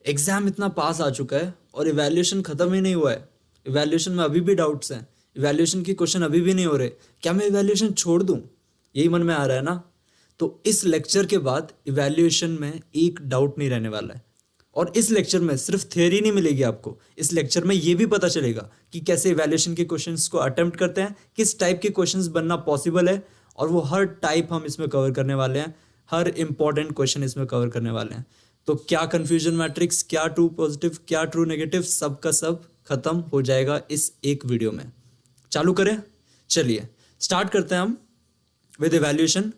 Exam इतना पास आ चुका है और इवैल्यूएशन खत्म ही नहीं हुआ है, इवैल्यूएशन में अभी भी डाउट्स हैं, इवैल्यूएशन की क्वेश्चन अभी भी नहीं हो रहे, क्या मैं इवैल्यूएशन छोड़ दूं, यही मन में आ रहा है ना। तो इस लेक्चर के बाद इवैल्यूएशन में एक डाउट नहीं रहने वाला है। और इस लेक्चर में सिर्फ थ्योरी नहीं मिलेगी आपको, इस लेक्चर में ये भी पता चलेगा कि कैसे इवैल्यूएशन के क्वेश्चंस को अटेम्प्ट करते हैं, किस टाइप के क्वेश्चंस बनना पॉसिबल है, और वो हर टाइप हम इसमें कवर करने वाले हैं, हर इंपॉर्टेंट क्वेश्चन इसमें कवर करने वाले हैं। तो क्या कंफ्यूजन मैट्रिक्स, क्या ट्रू पॉजिटिव, क्या ट्रू नेगेटिव, सब का सब खत्म हो जाएगा इस एक वीडियो में। चालू करें, चलिए स्टार्ट करते हैं हम विद इवैल्यूएशन।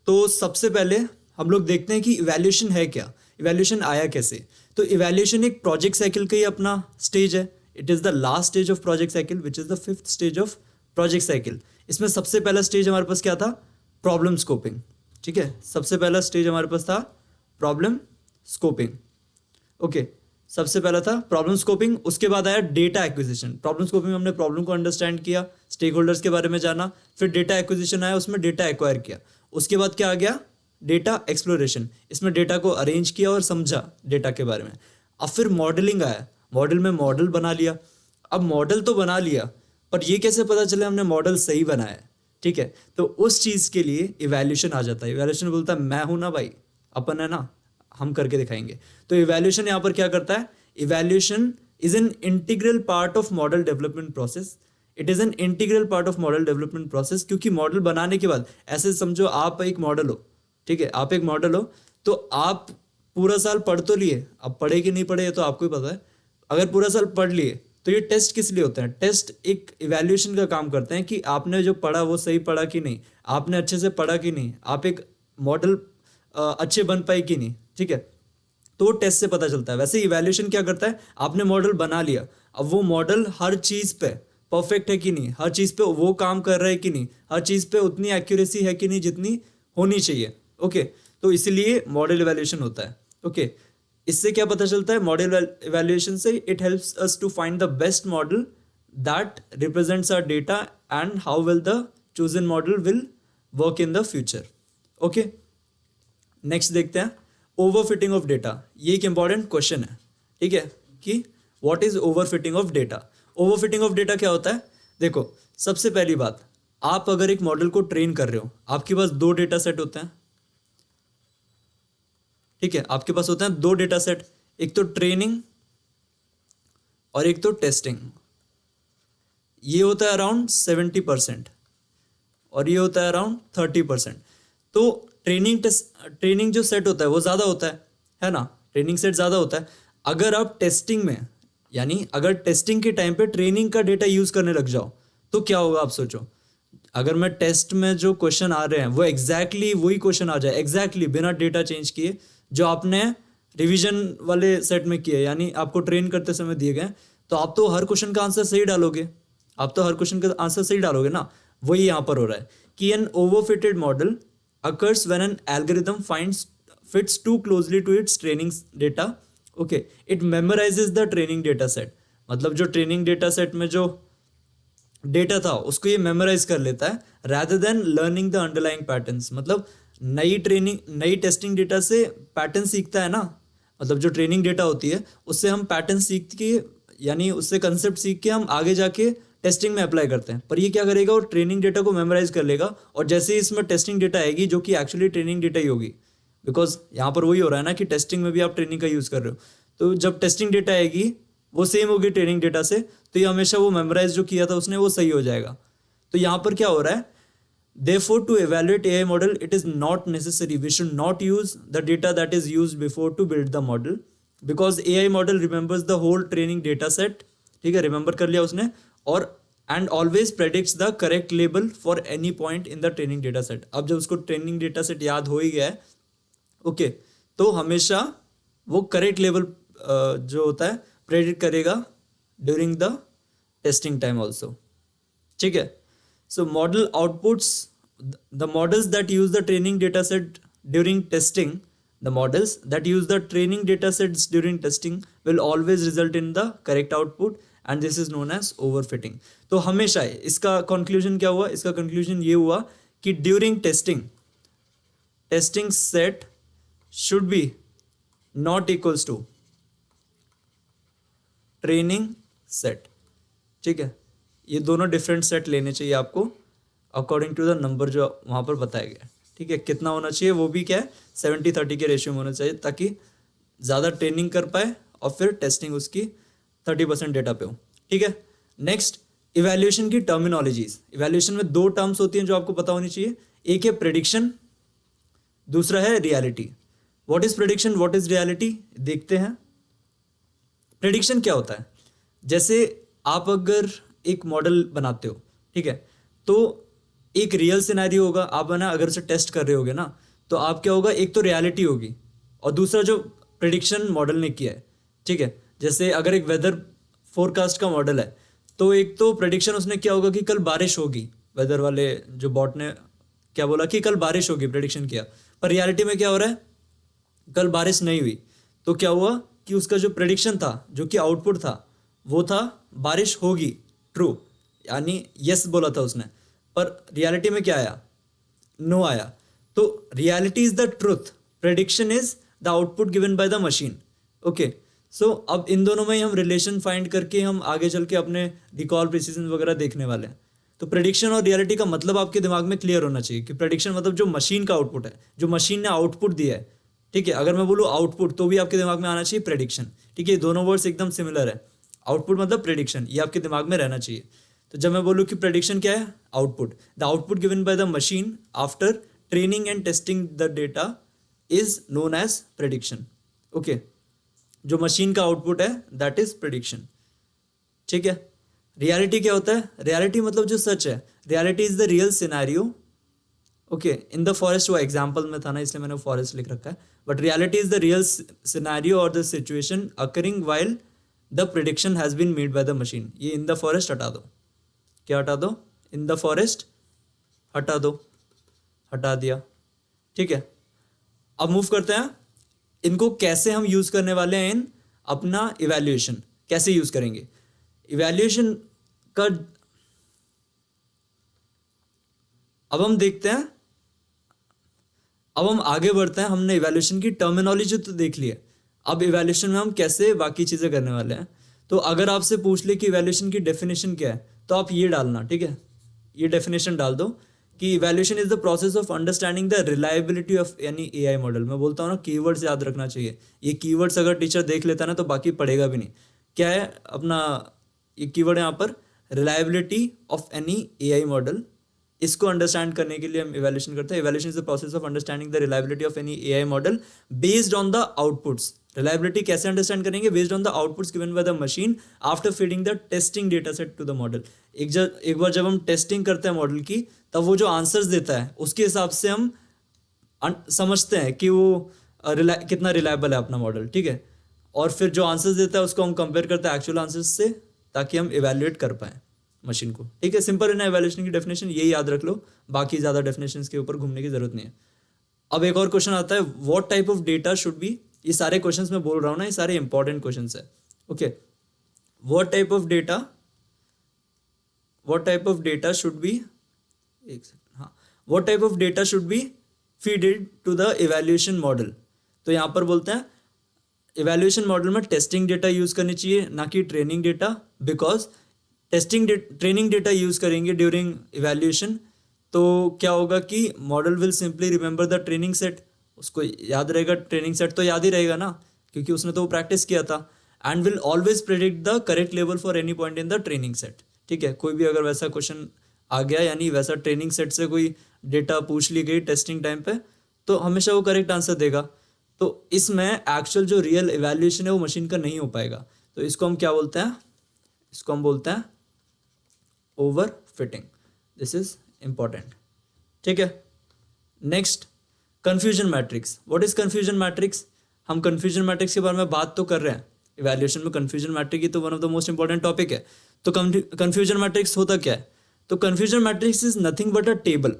तो सबसे पहले हम लोग देखते हैं कि इवैल्यूएशन है क्या, इवैल्यूएशन आया कैसे। तो इवैल्यूएशन एक प्रोजेक्ट साइकिल का ही अपना स्टेज है। It is the last stage of project cycle which is the 5th stage of project cycle. इसमें सबसे पहला स्टेज हमारे पास क्या था, प्रॉब्लम स्कोपिंग। ठीक है, सबसे पहला स्टेज हमारे पास था प्रॉब्लम स्कोपिंग। ओके, सबसे पहला था प्रॉब्लम स्कोपिंग। उसके बाद आया डेटा एक्विजिशन। प्रॉब्लम स्कोपिंग में हमने प्रॉब्लम को अंडरस्टैंड किया, स्टेक होल्डर्स के बारे में जाना, फिर डेटा एक्विजिशन आया, उसमें डेटा एक्वायर किया। उसके बाद क्या आ गया, डेटा एक्सप्लोरेशन। इसमें डेटा को अरेंज किया और समझा डेटा के बारे में। अब फिर मॉडलिंग आया, मॉडल में मॉडल बना लिया। अब मॉडल तो बना लिया, पर ये कैसे पता चले हमने मॉडल सही बनाया है। ठीक है, तो उस चीज़ के लिए इवैल्यूएशन आ जाता है। इवैल्यूएशन बोलता है मैं हूं ना भाई, अपन है ना, हम करके दिखाएंगे। तो इवैल्यूएशन यहाँ पर क्या करता है, evaluation is an integral part of model development process. It is an integral part of model development process, क्योंकि मॉडल बनाने के बाद ऐसे समझो आप एक मॉडल हो। ठीक है, आप एक मॉडल हो, तो आप पूरा साल पढ़ तो लिए, अब पढ़े कि नहीं पढ़े ये तो आपको ही पता है। अगर पूरा साल पढ़ लिए तो ये टेस्ट किस लिए होते हैं, टेस्ट एक इवैल्यूएशन का काम करते हैं कि आपने जो पढ़ा वो सही पढ़ा कि नहीं, आपने अच्छे से पढ़ा कि नहीं, आप एक मॉडल अच्छे बन पाए कि नहीं। ठीक है, तो टेस्ट से पता चलता है। वैसे इवैल्यूएशन क्या करता है, आपने मॉडल बना लिया, अब वो मॉडल हर चीज़ पे परफेक्ट है कि नहीं, हर चीज़ पे वो काम कर रहा है कि नहीं, हर चीज़ पे उतनी एक्यूरेसी है कि नहीं जितनी होनी चाहिए। ओके, तो इसलिए मॉडल इवैल्यूएशन होता है। ओके, इससे क्या पता चलता है, मॉडल इवैल्यूएशन से it helps us to find the best model that represents our data and how well the chosen model will work in the future. Okay, next देखते हैं ओवरफिटिंग ऑफ डेटा। ये एक इंपॉर्टेंट क्वेश्चन है। ठीक है, कि what is overfitting of data. Overfitting of data क्या होता है, देखो सबसे पहली बात, आप अगर एक मॉडल को ट्रेन कर रहे हो, आपके पास 2 डेटा सेट होते हैं। ठीक है, आपके पास होते हैं 2 डेटा सेट, एक तो ट्रेनिंग और एक तो टेस्टिंग। ये होता है अराउंड 70% और ये होता है अराउंड 30%। तो ट्रेनिंग जो सेट होता है वो ज़्यादा होता है ना, ट्रेनिंग सेट ज़्यादा होता है। अगर आप टेस्टिंग में, यानी अगर टेस्टिंग के टाइम पे ट्रेनिंग का डेटा यूज़ करने लग जाओ तो क्या होगा आप सोचो। अगर मैं टेस्ट में जो क्वेश्चन आ रहे हैं वो एग्जैक्टली वही क्वेश्चन आ जाए, एग्जैक्टली बिना डेटा चेंज किए, जो आपने रिवीजन वाले सेट में किए, यानी आपको ट्रेन करते समय दिए गए, तो आप तो हर क्वेश्चन का आंसर सही डालोगे, आप तो हर क्वेश्चन का आंसर सही डालोगे ना। वही यहाँ पर हो रहा है कि an overfitted model occurs when an algorithm fits too closely to its training data. Okay, it memorizes the training data set. मतलब जो ट्रेनिंग डेटा सेट में जो डेटा था उसको ये मेमोराइज कर लेता है, rather than learning the underlying patterns। मतलब नई टेस्टिंग डेटा से पैटर्न सीखता है ना, मतलब जो ट्रेनिंग डेटा होती है उससे हम पैटर्न सीख के, यानी उससे कंसेप्ट सीख के हम आगे जाके टेस्टिंग में अप्लाई करते हैं। पर ये क्या करेगा, वो ट्रेनिंग डेटा को मेमोराइज कर लेगा, और जैसे ही इसमें टेस्टिंग डेटा आएगी जो कि एक्चुअली ट्रेनिंग डेटा ही होगी, बिकॉज यहाँ पर वही हो रहा है ना कि टेस्टिंग में भी आप ट्रेनिंग का यूज़ कर रहे हो, तो जब टेस्टिंग डेटा आएगी वो सेम होगी ट्रेनिंग डेटा से, तो ये हमेशा वो मेमोराइज जो किया था उसने वो सही हो जाएगा। तो यहाँ पर क्या हो रहा है, therefore to evaluate AI model it is not necessary, we should not use the data that is used before to build the model, because AI model remembers the whole training data set। ठीक है, remember कर लिया उसने, और and always predicts the correct label for any point in the training data set. अब जब उसको training data set याद हो ही गया है, ओके, तो हमेशा वो करेक्ट लेवल जो होता है प्रेडिक्ट करेगा during the testing time also. ठीक है, so model outputs, the models that use the training data set during testing, the models that use the training data sets during testing will always result in the correct output and this is known as overfitting। तो हमेशा इसका conclusion क्या हुआ, इसका conclusion ये हुआ कि during testing set should be not equals to training set, ठीक है। ये दोनों डिफरेंट सेट लेने चाहिए आपको अकॉर्डिंग टू द नंबर जो वहाँ पर बताया गया, ठीक है। कितना होना चाहिए वो भी क्या है 70-30 के रेशियो में होना चाहिए, ताकि ज़्यादा ट्रेनिंग कर पाए और फिर टेस्टिंग उसकी 30% डेटा पे हो, ठीक है। नेक्स्ट, इवैल्यूएशन की टर्मिनोलॉजीज। इवैल्यूएशन में दो टर्म्स होती हैं जो आपको पता होनी चाहिए, एक है प्रेडिक्शन, दूसरा है reality. What is prediction, what is reality, देखते हैं। प्रेडिक्शन क्या होता है, जैसे आप अगर एक मॉडल बनाते हो, ठीक है, तो एक रियल सिनेरियो होगा, आप है ना अगर उसे टेस्ट कर रहे होगे ना, तो आप क्या होगा, एक तो रियलिटी होगी और दूसरा जो प्रेडिक्शन मॉडल ने किया है, ठीक है। जैसे अगर एक वेदर फोरकास्ट का मॉडल है, तो एक तो प्रेडिक्शन उसने क्या होगा कि कल बारिश होगी, वेदर वाले जो बॉट ने क्या बोला कि कल बारिश होगी, प्रेडिक्शन किया, पर रियलिटी में क्या हो रहा है, कल बारिश नहीं हुई। तो क्या हुआ कि उसका जो प्रेडिक्शन था, जो कि आउटपुट था, वो था बारिश होगी, ट्रू, यानी यस बोला था उसने, पर रियलिटी में क्या आया, नो आया। तो reality is the truth, prediction is the output given by the machine, okay. So अब इन दोनों में हम रिलेशन फाइंड करके हम आगे चल के अपने रिकॉल प्रिसीजन वगैरह देखने वाले हैं। तो प्रेडिक्शन और रियलिटी का मतलब आपके दिमाग में क्लियर होना चाहिए कि प्रेडिक्शन मतलब जो मशीन का आउटपुट है, जो मशीन ने आउटपुट दिया है, ठीक है। अगर मैं बोलूँ आउटपुट तो भी आपके दिमाग में आना चाहिए प्रेडिक्शन, ठीक है। दोनों वर्ड्स एकदम सिमिलर है, आउटपुट मतलब प्रेडिक्शन, ये आपके दिमाग में रहना चाहिए। तो जब मैं बोलूँ कि प्रेडिक्शन क्या है, output, the output given by the machine after training and testing the data is known as prediction, okay. जो मशीन का आउटपुट है दैट इज प्रेडिक्शन, ठीक है। रियलिटी क्या होता है, रियलिटी मतलब जो सच है, reality is the real scenario, okay. In the forest वो एग्जाम्पल में था ना, इसलिए मैंने फॉरेस्ट लिख रखा है, but reality is the real scenario और the situation occurring while the prediction has been made by the machine. ये इन द फॉरेस्ट हटा दो, क्या हटा दो, इन द फॉरेस्ट हटा दो, हटा दिया, ठीक है। अब मूव करते हैं, इनको कैसे हम यूज करने वाले हैं इन अपना इवैल्यूएशन, कैसे यूज करेंगे इवैल्यूएशन का। अब हम देखते हैं, अब हम आगे बढ़ते हैं, हमने इवैल्यूएशन की टर्मिनोलॉजी तो देख ली है, अब इवैल्यूएशन में हम कैसे बाकी चीज़ें करने वाले हैं। तो अगर आपसे पूछ ले कि इवैल्यूएशन की डेफिनेशन क्या है, तो आप ये डालना, ठीक है, ये डेफिनेशन डाल दो कि evaluation is the process of understanding the reliability of any AI model. मैं बोलता हूँ ना, कीवर्ड्स याद रखना चाहिए, ये कीवर्ड्स अगर टीचर देख लेता ना तो बाकी पढ़ेगा भी नहीं। क्या है अपना ये कीवर्ड यहाँ पर, reliability of any AI model. इसको अंडरस्टैंड करने के लिए हम इवैल्यूएशन करते हैं। Evaluation is the process of understanding the reliability of any AI model based on the outputs. Reliability कैसे अंडरस्टैंड करेंगे, based on the outputs given by the machine after feeding the testing data set to the model. एक बार जब हम testing करते हैं model की, तब वो जो आंसर्स देता है उसके हिसाब से हम समझते हैं कि वो कितना रिलायबल है अपना मॉडल, ठीक है। और फिर जो आंसर्स देता है उसको हम कंपेयर करते हैं एक्चुअल आंसर्स से, ताकि हम इवैल्यूएट कर पाएँ मशीन को, ठीक है। सिंपल है ना इवैल्यूएशन की डेफिनेशन, यही याद रख लो, बाकी ज़्यादा डेफिनेशंस के ऊपर घूमने की जरूरत नहीं है। अब एक और क्वेश्चन आता है, what type of data should B, ये सारे क्वेश्चंस मैं बोल रहा हूँ ना, ये सारे इंपॉर्टेंट क्वेश्चंस है, okay. What type of data, what type of data should be, एक सेकंड, हाँ, what type of data should be feeded to the evaluation model. तो यहाँ पर बोलते हैं इवैल्यूएशन मॉडल में टेस्टिंग डेटा यूज करनी चाहिए, ना कि training data, because training data use करेंगे ड्यूरिंग इवैल्यूएशन तो क्या होगा कि model will simply remember the training set, उसको याद रहेगा, ट्रेनिंग सेट तो याद ही रहेगा ना, क्योंकि उसने तो वो प्रैक्टिस किया था, and will always predict the correct level for any point in the training set, ठीक है। कोई भी अगर वैसा क्वेश्चन आ गया, यानी वैसा ट्रेनिंग सेट से कोई डेटा पूछ ली गई टेस्टिंग टाइम पे, तो हमेशा वो करेक्ट आंसर देगा। तो इसमें एक्चुअल जो रियल इवैल्यूएशन है वो मशीन का नहीं हो पाएगा। तो इसको हम क्या बोलते हैं, इसको हम बोलते हैं over fitting, this is important, ठीक है। Next, confusion matrix. What is confusion matrix, हम कंफ्यूजन मैट्रिक्स के बारे में बात तो कर रहे हैं, इवैल्यूएशन में कंफ्यूजन मैट्रिक्स ही तो one of the most important topic है। तो कंफ्यूजन मैट्रिक्स होता क्या है, तो confusion matrix is nothing but a table,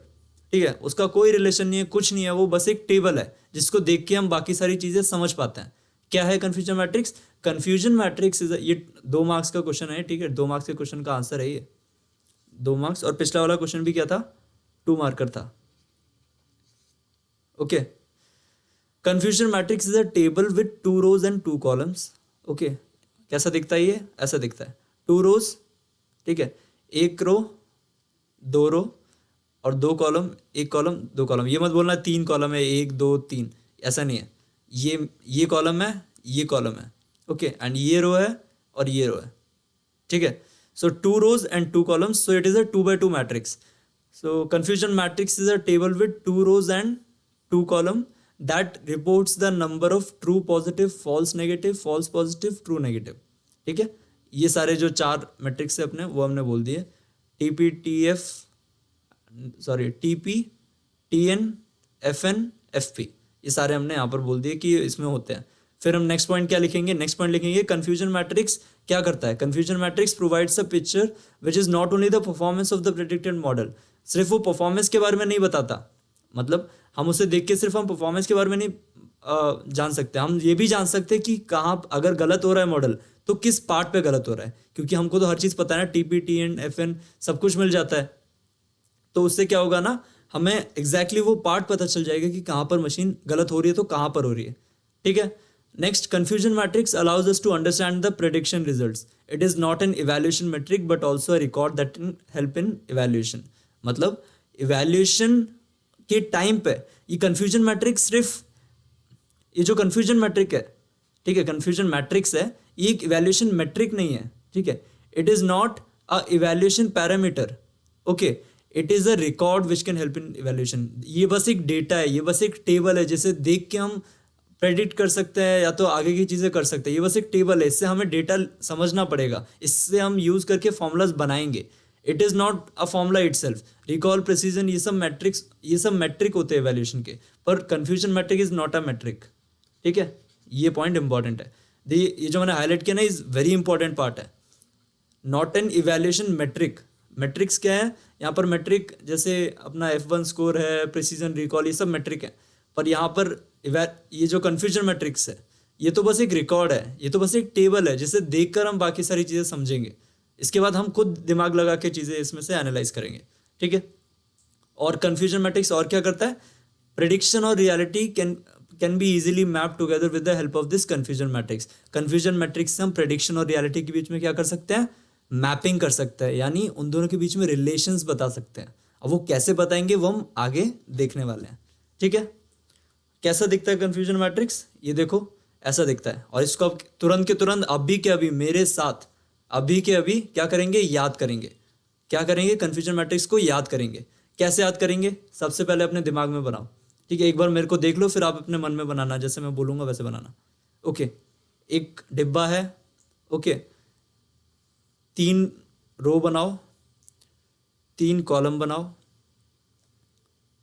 ठीक है। उसका कोई रिलेशन नहीं है, कुछ नहीं है, वो बस एक टेबल है जिसको देख के हम बाकी सारी चीजें समझ पाते हैं। क्या है confusion matrix, confusion matrix is, ये 2 मार्क्स का क्वेश्चन है, ठीक है, 2 मार्क्स के क्वेश्चन का आंसर है ये, 2 मार्क्स, और पिछला वाला क्वेश्चन भी क्या था, 2 मार्कर था, okay. Confusion matrix is a table with 2 rows and 2 columns, okay. कैसा दिखता है ये, ऐसा दिखता है, 2 रोज, ठीक है, 1 रो 2 रो और 2 कॉलम, 1 कॉलम 2 कॉलम। ये मत बोलना 3 कॉलम है, 1 2 3, ऐसा नहीं है। ये कॉलम है, ये कॉलम है, ओके, एंड ये रो है और ये रो है, ठीक है। सो 2 rows and 2 columns, so it is a 2 by 2 matrix. So confusion matrix is a table with 2 rows and 2 column that reports the number of true positive, false negative, false positive, true negative, ठीक है। ये सारे जो 4 matrix है अपने, वो हमने बोल दिए, TP, TN, FN, FP, ये सारे हमने यहाँ पर बोल दिए कि इसमें होते हैं। फिर हम नेक्स्ट पॉइंट क्या लिखेंगे, नेक्स्ट पॉइंट लिखेंगे कंफ्यूजन मैट्रिक्स क्या करता है। Confusion matrix provides a picture which is not only the performance of the predicted model. सिर्फ वो परफॉर्मेंस के बारे में नहीं बताता, मतलब हम उसे देख के सिर्फ हम परफॉर्मेंस के बारे में नहीं जान सकते, हम ये भी जान सकते हैं कि कहाँ अगर गलत हो रहा है मॉडल तो किस पार्ट पे गलत हो रहा है, क्योंकि हमको तो हर चीज़ पता है ना, TP, TN, FN सब कुछ मिल जाता है। तो उससे क्या होगा ना, हमें एग्जैक्टली वो पार्ट पता चल जाएगा कि कहाँ पर मशीन गलत हो रही है तो कहाँ पर हो रही है, ठीक है। Next, confusion matrix allows us to understand the prediction results. It is not an evaluation metric but also a record that can help in evaluation. मतलब evaluation के टाइम पे ये confusion matrix सिर्फ, ये जो confusion metric है, ठीक है, confusion matrix है, ये एक evaluation metric नहीं है, ठीक है। It is not a evaluation parameter. Okay. It is a record which can help in evaluation. ये बस एक डेटा है, ये बस एक टेबल है जिसे देख के हम प्रेडिक्ट कर सकते हैं या तो आगे की चीज़ें कर सकते हैं। ये बस एक टेबल है, इससे हमें डेटा समझना पड़ेगा, इससे हम यूज़ करके फॉर्मूलाज बनाएंगे। It is not a formula itself. Recall, precision, ये सब मैट्रिक्स, ये सब मैट्रिक होते हैं वैल्यूएशन के, पर confusion matrix is not a metric, ठीक है। ये पॉइंट इंपॉर्टेंट है, ये जो मैंने हाईलाइट किया ना, इज़ वेरी इंपॉर्टेंट पार्ट है। Not an evaluation metric. Matrix क्या है यहाँ पर, मैट्रिक जैसे अपना F1 स्कोर है, प्रिसीजन, रिकॉल, ये सब मैट्रिक है। पर यहाँ पर ये जो कन्फ्यूजन मैट्रिक्स है, ये तो बस एक रिकॉर्ड है, ये तो बस एक टेबल है जिसे देखकर हम बाकी सारी चीज़ें समझेंगे। इसके बाद हम खुद दिमाग लगा के चीज़ें इसमें से एनालाइज करेंगे, ठीक है। और कन्फ्यूजन मैट्रिक्स और क्या करता है, प्रेडिक्शन और reality can be easily map together with the help of this confusion matrix. Confusion matrix से हम प्रेडिक्शन और रियलिटी के बीच में क्या कर सकते हैं, मैपिंग कर सकते हैं, यानी उन दोनों के बीच में रिलेशंस बता सकते हैं। अब वो कैसे बताएंगे वो हम आगे देखने वाले हैं, ठीक है। कैसा दिखता है कन्फ्यूजन मैट्रिक्स, ये देखो ऐसा दिखता है। और इसको अब तुरंत के तुरंत अभी के अभी मेरे साथ अभी के अभी क्या करेंगे, याद करेंगे। क्या करेंगे, कन्फ्यूजन मैट्रिक्स को याद करेंगे। कैसे याद करेंगे, सबसे पहले अपने दिमाग में बनाओ, ठीक है। एक बार मेरे को देख लो, फिर आप अपने मन में बनाना, जैसे मैं बोलूँगा वैसे बनाना, ओके। एक डिब्बा है, ओके, 3 रो बनाओ, 3 कॉलम बनाओ,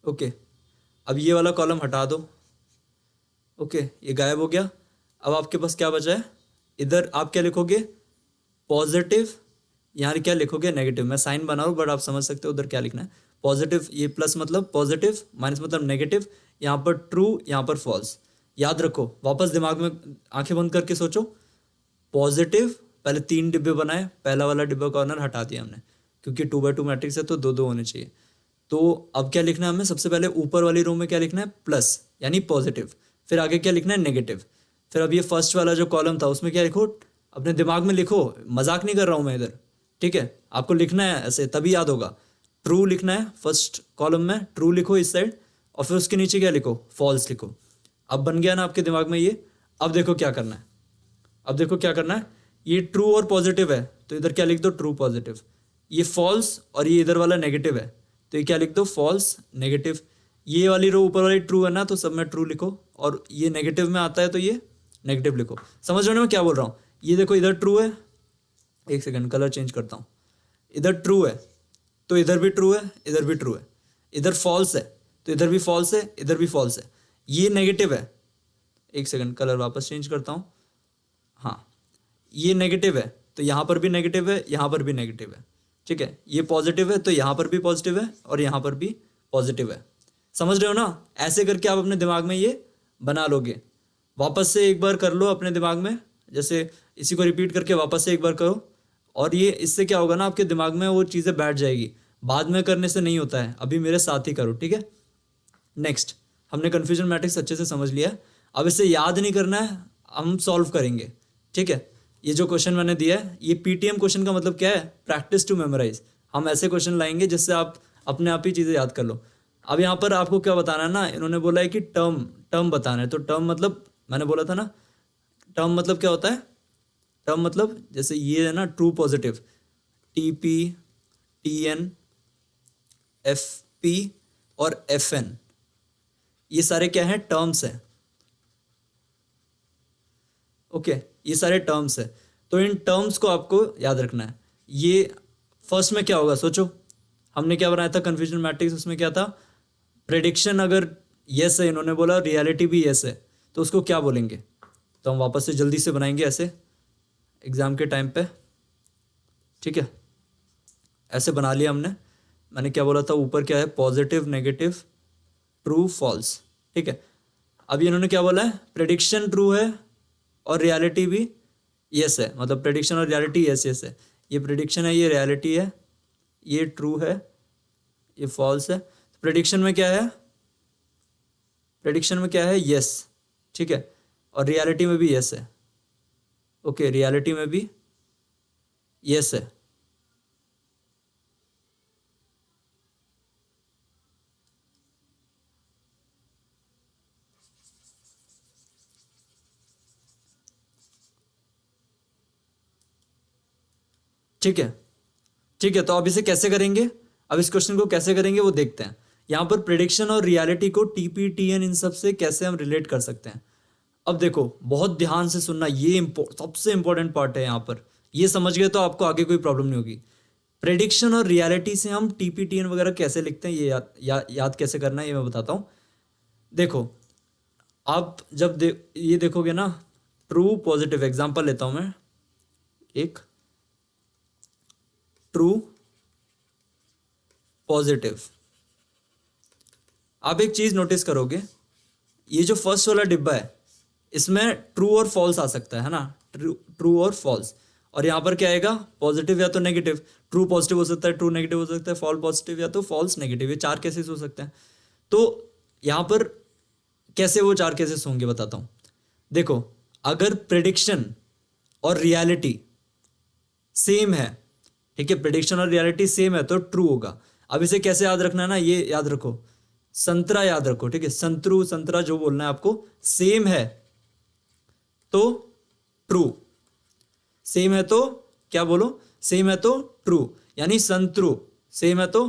ओके। अब ये वाला कॉलम हटा दो, ओके, ये गायब हो गया। अब आपके पास क्या बचा है, इधर आप क्या लिखोगे, पॉजिटिव, यहाँ क्या लिखोगे, नेगेटिव। मैं साइन बना रहा हूँ बट आप समझ सकते हो उधर क्या लिखना है। पॉजिटिव, ये प्लस मतलब पॉजिटिव, माइनस मतलब नेगेटिव, यहाँ पर ट्रू, यहाँ पर फॉल्स। याद रखो, वापस दिमाग में आंखें बंद करके सोचो। पॉजिटिव, पहले 3 डिब्बे बनाए, पहला वाला डिब्बा कॉर्नर हटा दिया हमने, क्योंकि 2 by 2 मैट्रिक्स है तो 2 2 होने चाहिए। तो अब क्या लिखना है हमें, सबसे पहले ऊपर वाली रो में क्या लिखना है, प्लस यानी पॉजिटिव। फिर आगे क्या लिखना है, नेगेटिव। फिर अब ये फर्स्ट वाला जो कॉलम था उसमें क्या लिखो, अपने दिमाग में लिखो, मजाक नहीं कर रहा हूँ मैं इधर, ठीक है। आपको लिखना है ऐसे, तभी याद होगा। ट्रू लिखना है फर्स्ट कॉलम में, ट्रू लिखो इस साइड, और फिर उसके नीचे क्या लिखो, फॉल्स लिखो। अब बन गया ना आपके दिमाग में ये। अब देखो क्या करना है, अब देखो क्या करना है, ये ट्रू और पॉजिटिव है तो इधर क्या लिख दो, ट्रू पॉजिटिव। ये फॉल्स और ये इधर वाला नेगेटिव है तो ये क्या लिख दो, फॉल्स नेगेटिव। ये वाली रो ऊपर वाली ट्रू है ना, तो सब में ट्रू लिखो, और ये नेगेटिव में आता है तो ये नेगेटिव लिखो। समझ रहे हो मैं क्या बोल रहा हूँ। ये देखो इधर ट्रू है, एक सेकंड कलर चेंज करता हूँ। इधर ट्रू है तो इधर भी ट्रू है, इधर भी ट्रू है। इधर फॉल्स है तो इधर भी फॉल्स है, इधर भी फॉल्स है। ये नेगेटिव है, एक सेकंड कलर वापस चेंज करता हूँ। हाँ, ये नेगेटिव है तो यहाँ पर भी नेगेटिव है, यहाँ पर भी नेगेटिव है, ठीक है। ये पॉजिटिव है तो यहाँ पर भी पॉजिटिव है और यहाँ पर भी पॉजिटिव है। समझ रहे हो ना। ऐसे करके आप अपने दिमाग में ये बना लोगे। वापस से एक बार कर लो अपने दिमाग में, जैसे इसी को रिपीट करके वापस से एक बार करो, और ये इससे क्या होगा ना, आपके दिमाग में वो चीज़ें बैठ जाएगी। बाद में करने से नहीं होता है, अभी मेरे साथ ही करो, ठीक है। नेक्स्ट, हमने कन्फ्यूजन मैट्रिक्स अच्छे से समझ लिया है। अब इसे याद नहीं करना है, हम सॉल्व करेंगे, ठीक है। ये जो क्वेश्चन मैंने दिया है, ये पीटीएम क्वेश्चन का मतलब क्या है? Practice to memorize. हम ऐसे क्वेश्चन लाएंगे जिससे आप अपने आप ही चीज़ें याद कर लो। अब यहाँ पर आपको क्या बताना है ना, इन्होंने बोला है कि टर्म टर्म बताना है। तो टर्म मतलब मैंने बोला था ना, टर्म मतलब क्या होता है? टर्म मतलब जैसे ये है ना, true positive, TP, TN, FP और एफएन, ये सारे क्या हैं? टर्म्स हैं। ओके, ये सारे टर्म्स है। तो इन टर्म्स को आपको याद रखना है। ये फर्स्ट में क्या होगा सोचो, हमने क्या बनाया था कंफ्यूजन मैट्रिक्स, उसमें क्या था? प्रेडिक्शन अगर यस है, इन्होंने बोला रियलिटी भी यस है, तो उसको क्या बोलेंगे? तो हम वापस से जल्दी से बनाएंगे ऐसे एग्जाम के टाइम पे, ठीक है? ऐसे बना लिया हमने। मैंने क्या बोला था ऊपर, क्या है? पॉजिटिव, नेगेटिव, ट्रू, फॉल्स, ठीक है? अब इन्होंने क्या बोला है? प्रेडिक्शन ट्रू है और रियलिटी भी यस है, मतलब प्रेडिक्शन और रियलिटी यस यस है। ये प्रेडिक्शन है, ये रियलिटी है, ये ट्रू है, ये फॉल्स है। प्रेडिक्शन में क्या है? प्रेडिक्शन में क्या है? यस, ठीक है? और रियलिटी में भी यस है। ओके, रियलिटी में भी यस है। ठीक है, ठीक है। तो अब इसे कैसे करेंगे? अब इस क्वेश्चन को कैसे करेंगे वो देखते हैं। यहाँ पर प्रेडिक्शन और रियलिटी को टीपी, टीएन, इन सब से कैसे हम रिलेट कर सकते हैं। अब देखो, बहुत ध्यान से सुनना, ये सबसे इंपॉर्टेंट पार्ट है यहाँ पर। ये समझ गए तो आपको आगे कोई प्रॉब्लम नहीं होगी। प्रेडिक्शन और रियलिटी से हम टीपी, टीएन वगैरह कैसे लिखते हैं, ये याद कैसे करना है ये मैं बताता हूँ। देखो, आप जब ये देखोगे ना, ट्रू पॉजिटिव, एग्जांपल लेता हूँ मैं एक, ट्रू पॉजिटिव। आप एक चीज नोटिस करोगे, ये जो फर्स्ट वाला डिब्बा है इसमें ट्रू और फॉल्स आ सकता है ना, ट्रू और फॉल्स। और यहाँ पर क्या आएगा? पॉजिटिव या तो नेगेटिव। ट्रू पॉजिटिव हो सकता है, ट्रू नेगेटिव हो सकता है, फॉल्स पॉजिटिव या तो फॉल्स नेगेटिव। ये 4 केसेस हो सकते हैं। तो यहाँ पर कैसे वो 4 केसेस होंगे बताता हूँ। देखो, अगर प्रेडिक्शन और रियलिटी सेम है, ठीक है, प्रेडिक्शन और रियलिटी सेम है तो ट्रू होगा। अब इसे कैसे याद रखना है ना, ये याद रखो, संतरा याद रखो, ठीक है? संतरू, संतरा जो बोलना है आपको, सेम है तो ट्रू, सेम है तो क्या बोलो? सेम है तो ट्रू, यानी संतरू, सेम है तो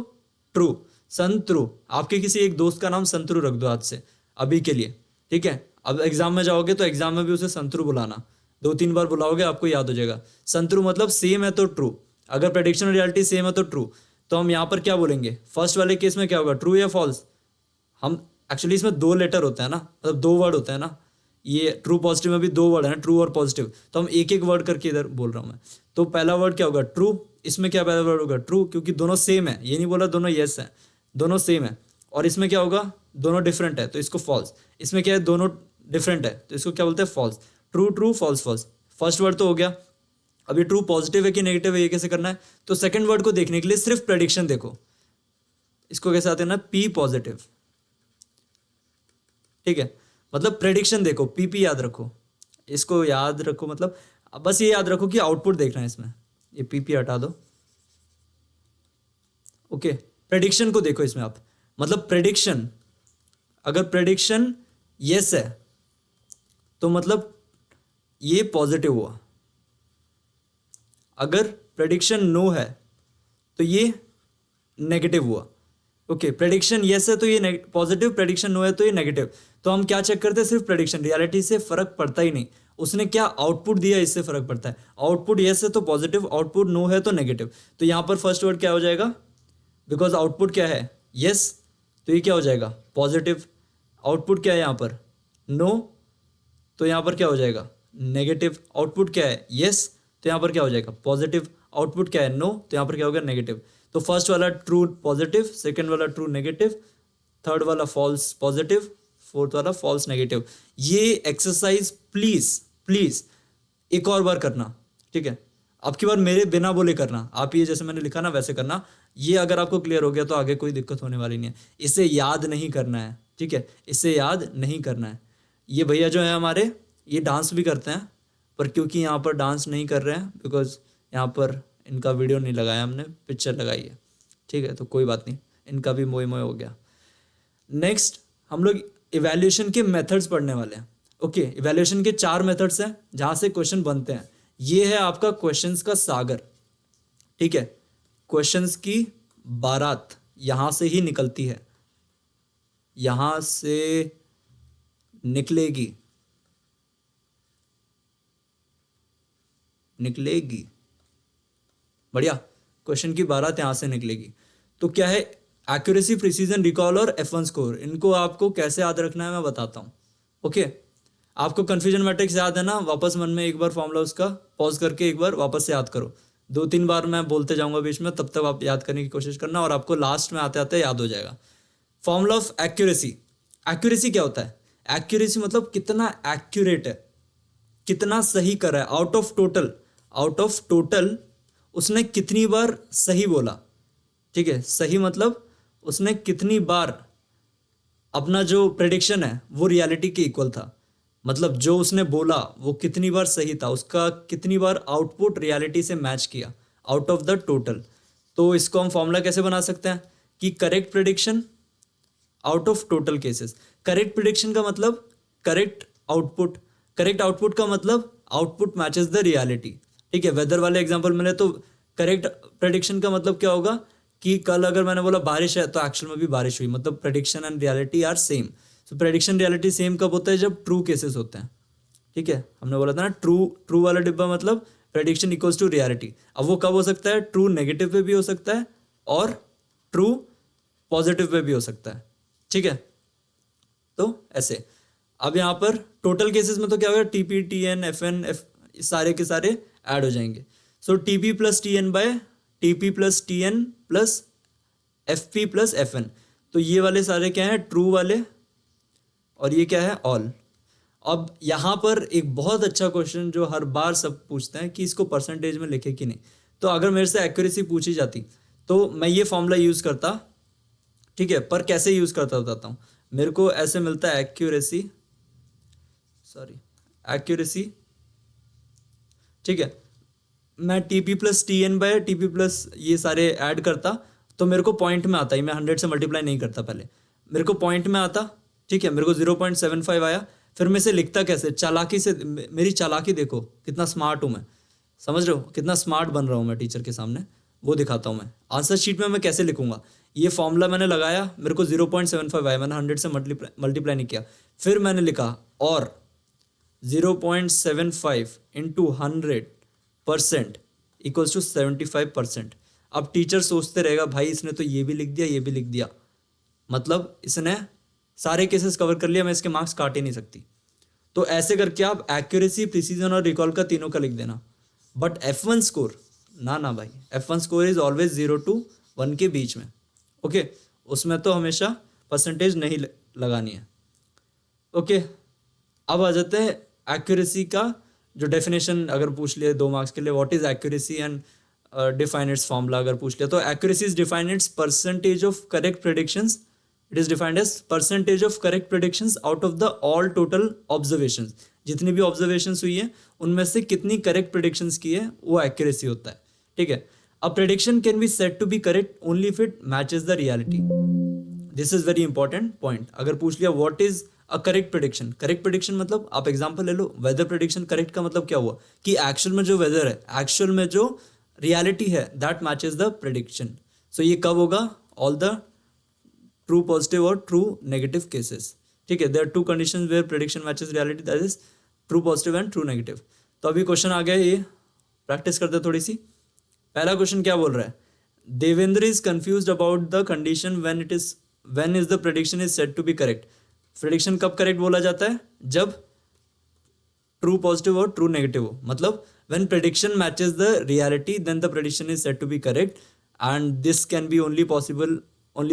ट्रू, संतरू। आपके किसी एक दोस्त का नाम संतरू रख दो आज से, अभी के लिए, ठीक है? अब एग्जाम में जाओगे तो एग्जाम में भी उसे संतरू बुलाना, 2-3 बार बुलाओगे आपको याद हो जाएगा। संतरू मतलब सेम है तो ट्रू। अगर प्रेडिक्शन और रियलिटी सेम है तो ट्रू। तो हम यहाँ पर क्या बोलेंगे? फर्स्ट वाले केस में क्या होगा? ट्रू या फॉल्स? हम एक्चुअली इसमें 2 लेटर होता है ना, मतलब 2 वर्ड होता है ना। ये ट्रू पॉजिटिव में भी 2 वर्ड है ना, ट्रू और पॉजिटिव। तो हम एक एक वर्ड करके इधर बोल रहा हूँ मैं। तो पहला वर्ड क्या होगा? ट्रू। इसमें क्या पहला वर्ड होगा? ट्रू, क्योंकि दोनों सेम है। ये नहीं बोला दोनों यस है, दोनों सेम है। और इसमें क्या होगा? दोनों डिफरेंट है तो इसको फॉल्स। इसमें क्या है? दोनों डिफरेंट है तो इसको क्या बोलते हैं? False. True true, false false. First word तो हो गया। अब ये ट्रू पॉजिटिव है कि नेगेटिव है, ये कैसे करना है? तो सेकंड वर्ड को देखने के लिए सिर्फ प्रेडिक्शन देखो। इसको कैसे आते हैं ना? पी पॉजिटिव, ठीक है? मतलब प्रेडिक्शन देखो, पीपी याद रखो, इसको याद रखो। मतलब बस ये याद रखो कि आउटपुट देखना है इसमें। ये पीपी हटा दो, ओके? प्रेडिक्शन को देखो इसमें आप, मतलब प्रेडिक्शन, अगर प्रेडिक्शन यस है तो मतलब ये पॉजिटिव हुआ। अगर प्रेडिक्शन नो है तो ये नेगेटिव हुआ। ओके, प्रेडिक्शन यस है तो ये पॉजिटिव, प्रेडिक्शन नो है तो ये नेगेटिव। तो हम क्या चेक करते हैं? सिर्फ प्रेडिक्शन। रियलिटी से फर्क पड़ता ही नहीं, उसने क्या आउटपुट दिया इससे फर्क पड़ता है। आउटपुट यस है तो पॉजिटिव, आउटपुट नो है तो नेगेटिव। तो यहाँ पर फर्स्ट वर्ड क्या हो जाएगा? बिकॉज आउटपुट क्या है? यस, तो ये क्या हो जाएगा? पॉजिटिव। आउटपुट क्या है यहाँ पर? नो, तो यहाँ पर क्या हो जाएगा? नेगेटिव। आउटपुट क्या है? यस, तो यहाँ पर क्या हो जाएगा? पॉजिटिव। आउटपुट क्या है? नो, तो यहाँ पर क्या होगा? नेगेटिव। तो फर्स्ट वाला ट्रू पॉजिटिव, सेकंड वाला ट्रू नेगेटिव, थर्ड वाला फॉल्स पॉजिटिव, फोर्थ वाला फॉल्स नेगेटिव। ये एक्सरसाइज प्लीज प्लीज एक और बार करना, ठीक है? अब की बार मेरे बिना बोले करना। आप ये जैसे मैंने लिखा ना वैसे करना। ये अगर आपको क्लियर हो गया तो आगे कोई दिक्कत होने वाली नहीं है। इसे याद नहीं करना है, ठीक है? इसे याद नहीं करना है। ये भैया जो है हमारे, ये डांस भी करते हैं, पर क्योंकि यहाँ पर डांस नहीं कर रहे हैं बिकॉज यहाँ पर इनका वीडियो नहीं लगाया हमने, पिक्चर लगाई है, ठीक है, तो कोई बात नहीं, इनका भी मोए मोए हो गया। नेक्स्ट हम लोग इवैल्यूएशन के मेथड्स पढ़ने वाले हैं। ओके, इवैल्यूएशन के 4 मेथड्स हैं जहाँ से क्वेश्चन बनते हैं। ये है आपका क्वेश्चंस का सागर, ठीक है, क्वेश्चंस की बारात यहाँ से ही निकलती है, यहाँ से निकलेगी बढ़िया, क्वेश्चन की बारात यहाँ से निकलेगी। तो क्या है, एक्यूरेसी, प्रिसीजन, रिकॉल और F1 स्कोर, इनको आपको कैसे याद रखना है मैं बताता हूँ। ओके, आपको कन्फ्यूजन मैट्रिक्स याद है ना, वापस मन में एक बार फॉर्मूला उसका पॉज करके एक बार वापस से याद करो, 2-3 बार मैं बोलते जाऊंगा बीच में, तब तक आप याद करने की कोशिश करना और आपको लास्ट में आते आते याद हो जाएगा। फॉर्मूला ऑफ एक्यूरेसी, एक्यूरेसी क्या होता है, एक्यूरेसी मतलब कितना एक्यूरेट है, कितना सही कर रहा है, आउट ऑफ टोटल उसने कितनी बार सही बोला, ठीक है, सही मतलब उसने कितनी बार अपना जो प्रेडिक्शन है वो रियलिटी के इक्वल था, मतलब जो उसने बोला वो कितनी बार सही था, उसका कितनी बार आउटपुट रियलिटी से मैच किया, आउट ऑफ द टोटल। तो इसको हम फॉर्मूला कैसे बना सकते हैं कि correct prediction out of total cases. Correct prediction का मतलब करेक्ट आउटपुट का मतलब आउटपुट मैचेस द रियलिटी, ठीक है। वेदर वाले एग्जांपल मिले तो करेक्ट प्रेडिक्शन का मतलब क्या होगा कि कल अगर मैंने बोला बारिश है तो एक्चुअल में भी बारिश हुई, मतलब prediction and reality are same. So prediction reality same कब होता है, जब ट्रू केसेस होते हैं, ठीक है। हमने बोला था ना ट्रू वाला डिब्बा मतलब प्रेडिक्शन इक्वल्स टू रियलिटी। अब वो कब हो सकता है, ट्रू नेगेटिव पे भी हो सकता है और ट्रू पॉजिटिव पे भी हो सकता है, ठीक है। तो ऐसे अब यहाँ पर टोटल केसेस में तो क्या होगा, टीपी, टीएन, एफएन, सारे के सारे ऐड हो जाएंगे। So TP plus TN by TP plus TN plus FP plus FN, तो ये वाले सारे क्या हैं, ट्रू वाले, और ये क्या है, ऑल। अब यहाँ पर एक बहुत अच्छा क्वेश्चन जो हर बार सब पूछते हैं कि इसको परसेंटेज में लिखे कि नहीं, तो अगर मेरे से एक्यूरेसी पूछी जाती तो मैं ये फॉर्मूला यूज़ करता, ठीक है। पर कैसे यूज़ करता बताता हूँ। मेरे को ऐसे मिलता है एक्यूरेसी, ठीक है, मैं TP plus TN by TP plus ये सारे ऐड करता तो मेरे को पॉइंट में आता ही, मैं 100 से मल्टीप्लाई नहीं करता, पहले मेरे को पॉइंट में आता, ठीक है। मेरे को 0.75 आया, फिर मैं इसे लिखता कैसे, चालाकी से। मेरी चालाकी देखो कितना स्मार्ट हूँ मैं, समझ रहे हो कितना स्मार्ट बन रहा हूँ मैं टीचर के सामने, वो दिखाता हूँ मैं। आंसर शीट में मैं कैसे लिखूंगा, ये फॉर्मूला मैंने लगाया, मेरे को 0.75 आया, मैंने 100 से मल्टीप्लाई नहीं किया, फिर मैंने लिखा और 0.75 इंटू 100% इक्वल्स टू 75%। अब टीचर सोचते रहेगा भाई इसने तो ये भी लिख दिया, ये भी लिख दिया, मतलब इसने सारे केसेस कवर कर लिया, मैं इसके मार्क्स काट ही नहीं सकती। तो ऐसे करके आप एक्यूरेसी, प्रिसीजन और रिकॉल का तीनों का लिख देना। बट F1 स्कोर ना भाई, F1 score is always 0 to 1 के बीच में, ओके। उसमें तो हमेशा परसेंटेज नहीं लगानी है, ओके। अब आ जाते हैं एक्यूरेसी का जो डेफिनेशन अगर पूछ लिया 2 मार्क्स के लिए, what is accuracy and define its formula अगर पूछ लिया तो accuracy is defined its percentage of correct predictions, it is defined as percentage of correct predictions out of the all total observations. जितनी भी ऑब्जर्वेशंस हुई है उनमें से कितनी करेक्ट प्रेडिक्शंस की है वो एक्यूरेसी होता है, ठीक है। A prediction can be said to be correct only if it matches the reality, this is very important point. अगर पूछ लिया what is a correct prediction, correct prediction मतलब आप एग्जांपल ले लो, वेदर प्रेडिक्शन करेक्ट का मतलब क्या हुआ कि एक्चुअल में जो वेदर है, एक्चुअल में जो रियलिटी है that matches the prediction. So ये कब होगा, ऑल द ट्रू पॉजिटिव और ट्रू नेगेटिव केसेस, ठीक है। There are 2 conditions where prediction matches reality, that is true positive and true negative. तो अभी क्वेश्चन आ गया, ये प्रैक्टिस करते थोड़ी सी। पहला क्वेश्चन क्या बोल रहा है, Devendra is confused about the condition when is the prediction is said to be correct. Prediction कब करेक्ट बोला जाता है, जब ट्रू पॉजिटिव और ट्रू नेगेटिव हो, मतलब when prediction matches the reality then the prediction is said to be correct and this can be only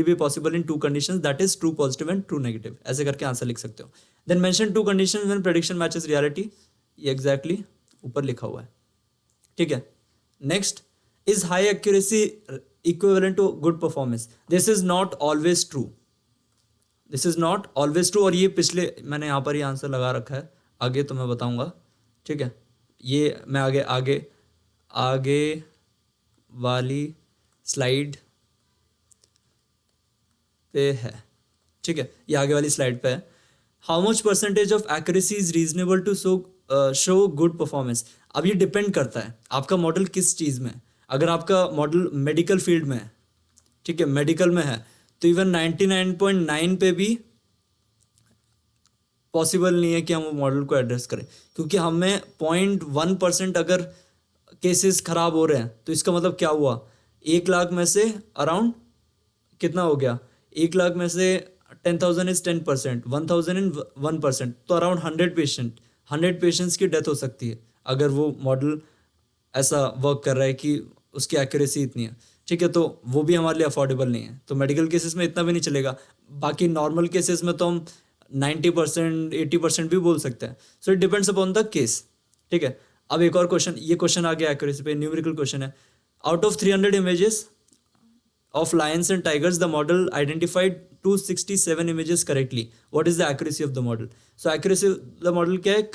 be possible in 2 conditions, that is true positive and true negative. ऐसे करके answer लिख सकते हो। Then mention 2 conditions when prediction matches reality, ये exactly ऊपर लिखा हुआ है, ठीक है। Next, is high accuracy equivalent to good performance, this is not always true, this is not always true. और ये पिछले मैंने यहाँ पर ही आंसर लगा रखा है, आगे तो मैं बताऊंगा, ठीक है। ये मैं आगे आगे आगे वाली स्लाइड पे है, ठीक है, ये आगे वाली स्लाइड पे है। How much percentage of accuracy is reasonable to show good performance. अब ये डिपेंड करता है आपका मॉडल किस चीज़ में है। अगर आपका मॉडल मेडिकल फील्ड में है, ठीक है, मेडिकल में है, तो इवन 99.9 पे भी पॉसिबल नहीं है कि हम वो मॉडल को एड्रेस करें, क्योंकि हमें 0.1% अगर केसेस खराब हो रहे हैं तो इसका मतलब क्या हुआ, 1 लाख में से अराउंड कितना हो गया, 1 लाख में से 10,000 इज 10%, 1,000 इन 1%, तो अराउंड 100 पेशेंट्स की डेथ हो सकती है अगर वो मॉडल ऐसा वर्क कर रहा है कि उसकी एक्यूरेसी इतनी है, ठीक है, तो वो भी हमारे लिए अफोर्डेबल नहीं है। तो मेडिकल केसेस में इतना भी नहीं चलेगा, बाकी नॉर्मल केसेस में तो हम 90% 80% भी बोल सकते हैं। So it depends upon the case, ठीक है। अब एक और क्वेश्चन, ये क्वेश्चन आ गया एक्यूरेसी पे, न्यूमेरिकल क्वेश्चन है। Out of 300 images of lions and tigers, the model identified 267 images correctly. What is the accuracy of the model? So accuracy of the model क्या है,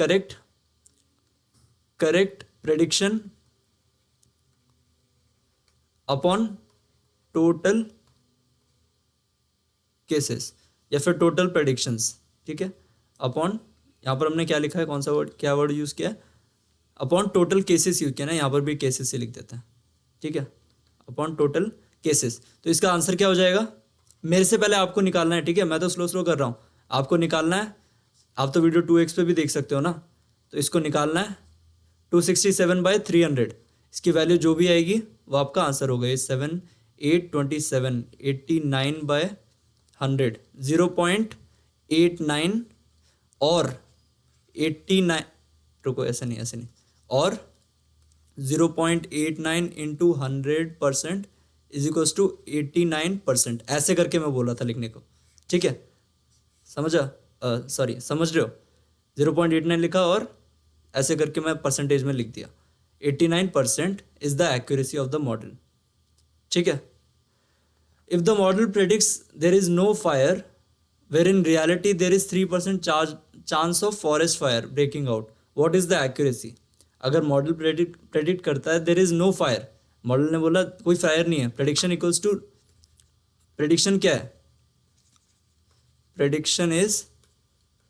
correct prediction upon total cases या फिर total predictions, ठीक है, upon, यहाँ पर हमने क्या लिखा है, कौन सा वर्ड, क्या वर्ड यूज किया है, अपॉन टोटल केसेस यूज किया ना, यहाँ पर भी केसेस ही लिख देते हैं, ठीक है, अपॉन टोटल केसेस। तो इसका आंसर क्या हो जाएगा, मेरे से पहले आपको निकालना है, ठीक है, मैं तो स्लो कर रहा हूँ, आपको निकालना है। आप तो वीडियो 2x पे भी देख सकते हो ना, तो इसको निकालना है 267/300, इसकी वैल्यू जो भी आएगी वो आपका आंसर होगा। ये 7 8 27 89/100, 0.89 और 89, रुको ऐसे नहीं, और 0.89 इंटू 100% इज इक्वल्स टू 89%, ऐसे करके मैं बोला था लिखने को, ठीक है, समझ रहे हो, 0.89 लिखा और ऐसे करके मैं परसेंटेज में लिख दिया। 89% is the accuracy of the model, ठीक है। If the model predicts there is no fire where in reality there is 3% chance of forest fire breaking out, what is the accuracy. अगर मॉडल प्रेडिक्ट करता है there is no fire, model ने बोला कोई fire नहीं है, prediction equals to, prediction क्या है, prediction is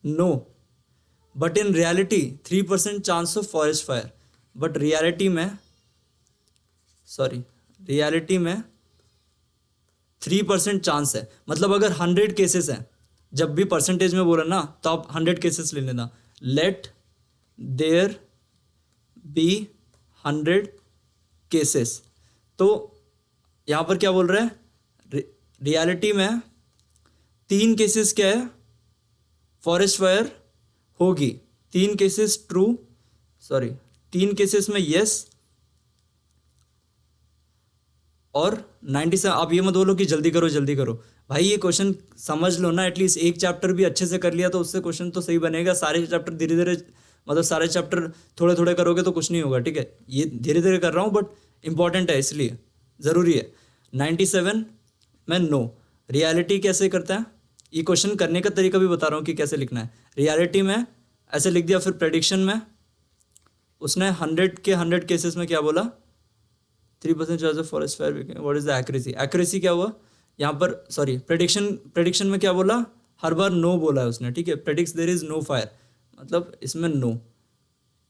no, but in reality 3% chance of forest fire, but reality में 3% चांस है। मतलब अगर 100 केसेस हैं, जब भी परसेंटेज में बोला ना तो आप 100 केसेस ले लेना, लेट देयर बी 100 केसेस। तो यहाँ पर क्या बोल रहे हैं, रियलिटी में 3 केसेस क्या है, फॉरेस्ट फायर होगी, 3 केसेस ट्रू, 3 केसेस में यस और 97। आप ये मत बोलो कि जल्दी करो भाई, ये क्वेश्चन समझ लो ना, एटलीस्ट एक चैप्टर भी अच्छे से कर लिया तो उससे क्वेश्चन तो सही बनेगा। सारे चैप्टर धीरे धीरे, मतलब सारे चैप्टर थोड़े थोड़े करोगे तो कुछ नहीं होगा, ठीक है। ये धीरे धीरे कर रहा हूँ बट इंपॉर्टेंट है, इसलिए ज़रूरी है। 97 में नो, रियलिटी कैसे करता है, ये क्वेश्चन करने का तरीका भी बता रहा हूँ कि कैसे लिखना है। रियलिटी में ऐसे लिख दिया, फिर प्रेडिक्शन में उसने 100 के 100 केसेस में क्या बोला, 3% chance of forest fire, what is the accuracy, accuracy क्या हुआ यहाँ पर, प्रेडिक्शन में क्या बोला, हर बार नो बोला है उसने, ठीक है, predicts there is no fire, मतलब इसमें नो।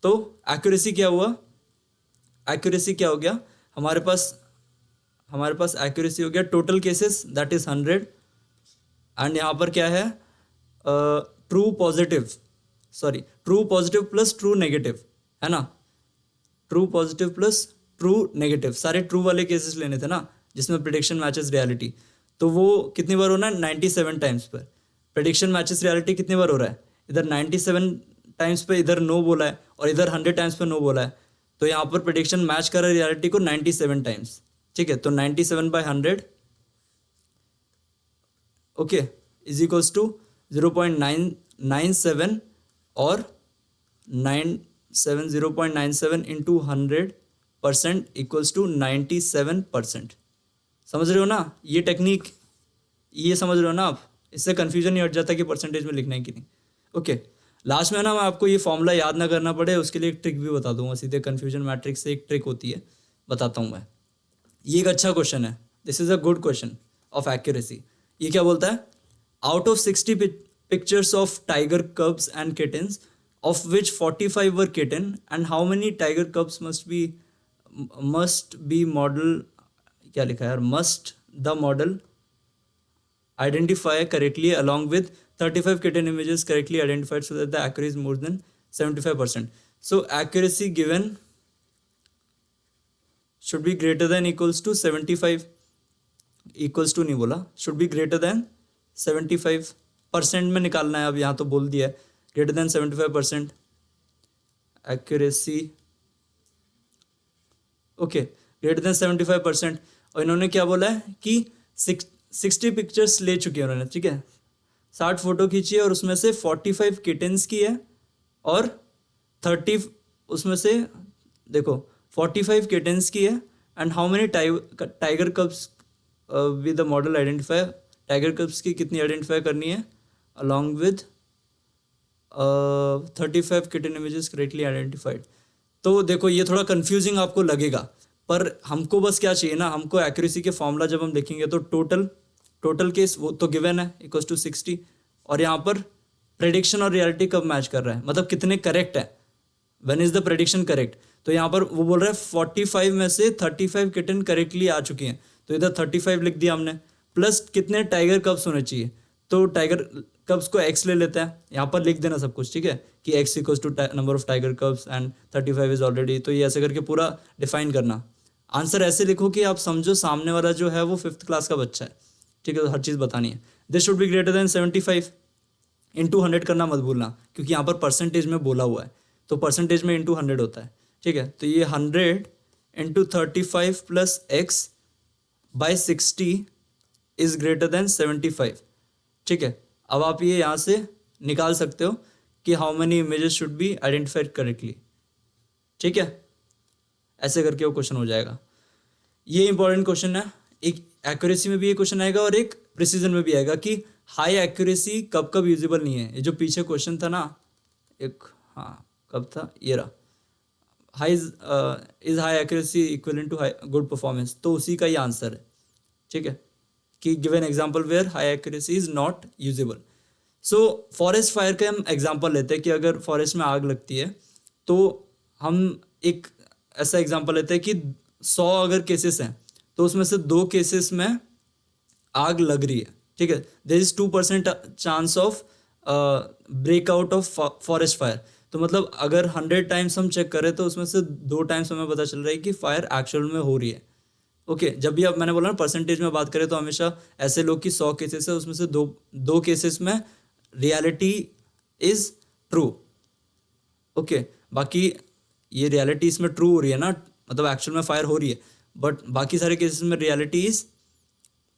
तो एक्यूरेसी क्या हुआ, एक्यूरेसी क्या हो गया, हमारे पास एक्यूरेसी हो गया total cases that is 100, and यहाँ पर क्या है, true positive plus true negative, है ना, true positive plus true negative, सारे ट्रू वाले केसेस लेने थे ना जिसमें प्रेडिक्शन मैचेस रियलिटी। तो वो कितनी बार होना है, 97 टाइम्स पर। प्रेडिक्शन मैचेस रियलिटी कितनी बार हो रहा है, इधर 97 टाइम्स पे इधर नो बोला है और इधर 100 टाइम्स पे नो बोला है, तो यहाँ पर प्रेडिक्शन मैच कर रहा है रियलिटी को 97 टाइम्स, ठीक है। तो 97/100 ओके इज इक्वल्स टू 0.997 और 0.97 इंटू 100% इक्वल्स टू 97%। समझ रहे हो ना ये टेक्निक, ये समझ रहे हो ना आप, इससे कन्फ्यूजन नहीं हट जाता कि परसेंटेज में लिखना है कि नहीं। ओके, लास्ट में ना मैं आपको ये फॉर्मूला याद ना करना पड़े उसके लिए एक ट्रिक भी बता दूंगा, सीधे कन्फ्यूजन मैट्रिक्स से एक ट्रिक होती है, बताता हूँ मैं। ये एक अच्छा क्वेश्चन है, this is a good question of accuracy. ये क्या बोलता है, out of 60 pictures of tiger cubs and kittens of which 45 were kitten and how many tiger कब्स must be model, क्या लिखा है यार, must the model identify correctly along with 35 kitten images correctly identified so that the accuracy is more than 75%. So accuracy given should be greater than equals to 75, equals to नहीं बोला, should be greater than 75% में निकालना है। अब यहाँ तो बोल दिया है greater than 75% accuracy, okay, greater than 75%। और इन्होंने क्या बोला है कि 60 पिक्चर्स ले चुके हैं उन्होंने, ठीक है, 60 फोटो खींची है और उसमें से 45 किटन्स की है और 30 उसमें से देखो 45 किटन्स की है and how many tiger कब्स with the model identify, tiger कब्स की कितनी आइडेंटिफाई करनी है along with 35 kitten images correctly identified. तो देखो ये थोड़ा कंफ्यूजिंग आपको लगेगा, पर हमको बस क्या चाहिए ना, हमको एक्यूरेसी के फॉर्मूला जब हम देखेंगे तो टोटल केस वो तो गिवन है इक्वल्स टू 60, और यहाँ पर प्रेडिक्शन और रियलिटी कब मैच कर रहा है, मतलब कितने करेक्ट है, when is the prediction correct. तो यहाँ पर वो बोल रहा है 45 में से 35 किटन करेक्टली आ चुकी हैं, तो इधर 35 लिख दिया हमने, प्लस कितने टाइगर कब्स होने चाहिए, तो टाइगर कब्स को x ले लेते हैं, यहाँ पर लिख देना सब कुछ, ठीक है, कि x equals to number of tiger cubs and 35 is already, तो ये ऐसे करके पूरा डिफाइन करना। आंसर ऐसे लिखो कि आप समझो सामने वाला जो है वो 5th क्लास का बच्चा है, ठीक है, तो हर चीज़ बतानी है। This should be greater than 75, into 100 करना मत भूलना, क्योंकि यहाँ पर परसेंटेज में बोला हुआ है, तो परसेंटेज में इंटू 100 होता है, ठीक है। तो ये 100 into 35 plus x by 60 is greater than 75, ठीक है। अब आप ये यहाँ से निकाल सकते हो कि how many images should be identified correctly, ठीक है, ऐसे करके वो क्वेश्चन हो जाएगा। ये इंपॉर्टेंट क्वेश्चन है, एक एक्यूरेसी में भी ये क्वेश्चन आएगा और एक प्रिसीजन में भी आएगा कि हाई एक्यूरेसी कब कब यूजेबल नहीं है। ये जो पीछे क्वेश्चन था ना एक, हाँ कब था, ये रहा, high is high accuracy equivalent to high good performance, तो उसी का ही आंसर है, ठीक है, कि given example where high accuracy is not usable. So forest fire का हम एग्जांपल लेते हैं कि अगर फॉरेस्ट में आग लगती है तो हम एक ऐसा एग्जांपल लेते हैं कि 100 अगर केसेस हैं तो उसमें से 2 केसेस में आग लग रही है, ठीक है, there is 2% chance of breakout of forest fire. तो मतलब अगर 100 टाइम्स हम चेक करें तो उसमें से 2 टाइम्स हमें पता चल रहा है कि फायर एक्चुअल में हो रही है, ओके। जब भी आप, मैंने बोला ना परसेंटेज में बात करें तो हमेशा ऐसे लोग कि 100 केसेस है उसमें से दो केसेस में रियलिटी इज ट्रू, ओके। बाकी ये रियलिटी इसमें ट्रू हो रही है ना, मतलब एक्चुअल में फायर हो रही है, बट बाकी सारे केसेस में रियलिटी इज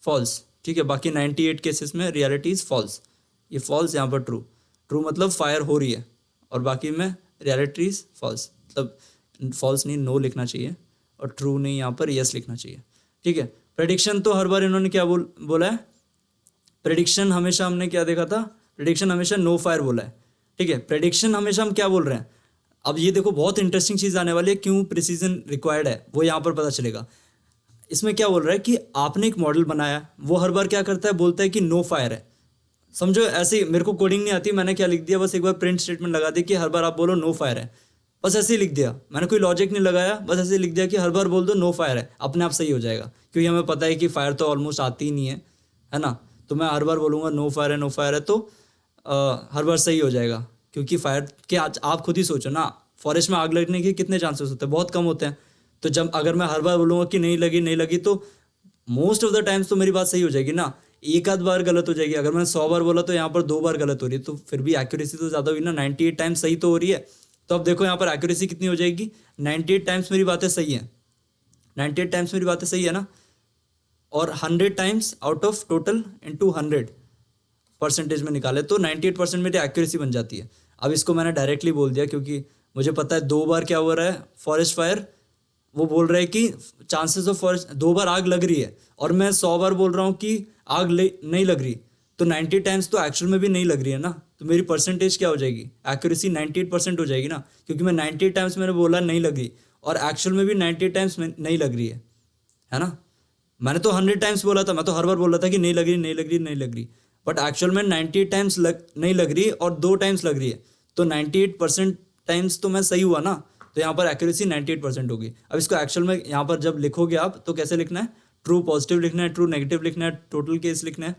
फॉल्स, ठीक है। बाकी 98 केसेस में रियलिटी इज फॉल्स, ये फॉल्स, यहाँ पर ट्रू मतलब फायर हो रही है, और बाकी में रियलिटी इज फॉल्स, मतलब फॉल्स नहीं नो लिखना चाहिए, और ट्रू नहीं यहाँ पर यस लिखना चाहिए, ठीक है। प्रेडिक्शन तो हर बार इन्होंने क्या बोला है, प्रेडिक्शन हमेशा हमने क्या देखा था, प्रेडिक्शन हमेशा नो फायर बोला है, ठीक है। प्रेडिक्शन हमेशा हम क्या बोल रहे हैं, अब ये देखो बहुत इंटरेस्टिंग चीज़ आने वाली है, क्यों प्रिसीजन रिक्वायर्ड है वो यहाँ पर पता चलेगा। इसमें क्या बोल रहा है कि आपने एक मॉडल बनाया, वो हर बार क्या करता है, बोलता है कि नो फायर है, समझो ऐसे ही, मेरे को कोडिंग नहीं आती, मैंने क्या लिख दिया, बस एक बार प्रिंट स्टेटमेंट लगा दी कि हर बार आप बोलो नो फायर है, बस ऐसे ही लिख दिया, मैंने कोई लॉजिक नहीं लगाया, बस ऐसे ही लिख दिया कि हर बार बोल दो नो फायर है, अपने आप सही हो जाएगा, क्योंकि हमें पता है कि फायर तो ऑलमोस्ट आती ही नहीं है ना, तो मैं हर बार बोलूँगा नो फायर है तो हर बार सही हो जाएगा, क्योंकि फायर के आप खुद ही सोचो ना, फॉरेस्ट में आग लगने के कितने चांसेस होते हैं, बहुत कम होते हैं। तो जब अगर मैं हर बार बोलूँगा कि नहीं लगी तो मोस्ट ऑफ द टाइम्स तो मेरी बात सही हो जाएगी ना, एक आध बार गलत हो जाएगी। अगर मैंने 100 बार बोला तो यहाँ पर 2 बार गलत हो रही है, तो फिर भी एक्यूरेसी तो ज़्यादा हुई ना, 98 टाइम्स सही तो हो रही है। तो अब देखो यहाँ पर एक्यूरेसी कितनी हो जाएगी, 98 टाइम्स मेरी बातें सही हैं, 98 टाइम्स मेरी बातें सही है ना, और 100 times out of total into 100 percentage में निकाले तो 98% मेरी एक्यूरेसी बन जाती है। अब इसको मैंने डायरेक्टली बोल दिया क्योंकि मुझे पता है 2 बार क्या हो रहा है, फॉरेस्ट फायर, वो बोल रहा है कि चांसेस ऑफ फॉरेस्ट 2 बार आग लग रही है, और मैं 100 बार बोल रहा हूँ कि आग नहीं लग रही, तो 90 टाइम्स तो एक्चुअल में भी नहीं लग रही है ना, तो मेरी परसेंटेज क्या हो जाएगी, एक्यूरेसी 98% हो जाएगी ना, क्योंकि मैं 98 टाइम्स मैंने बोला नहीं लग रही, और एक्चुअल में भी 98 टाइम्स नहीं लग रही है ना। मैंने तो 100 टाइम्स बोला था, मैं तो हर बार बोल रहा था कि नहीं लग रही नहीं लग रही नहीं लग रही, बट एक्चुअल में 98 टाइम्स नहीं लग रही और 2 टाइम्स लग रही है, तो 98% टाइम्स तो मैं सही हुआ ना, तो यहाँ पर एक्यूरेसी 98% होगी। अब इसको एक्चुअल में यहाँ पर जब लिखोगे आप तो कैसे लिखना है, ट्रू पॉजिटिव लिखना है, ट्रू नेगेटिव लिखना है, टोटल केस लिखना है।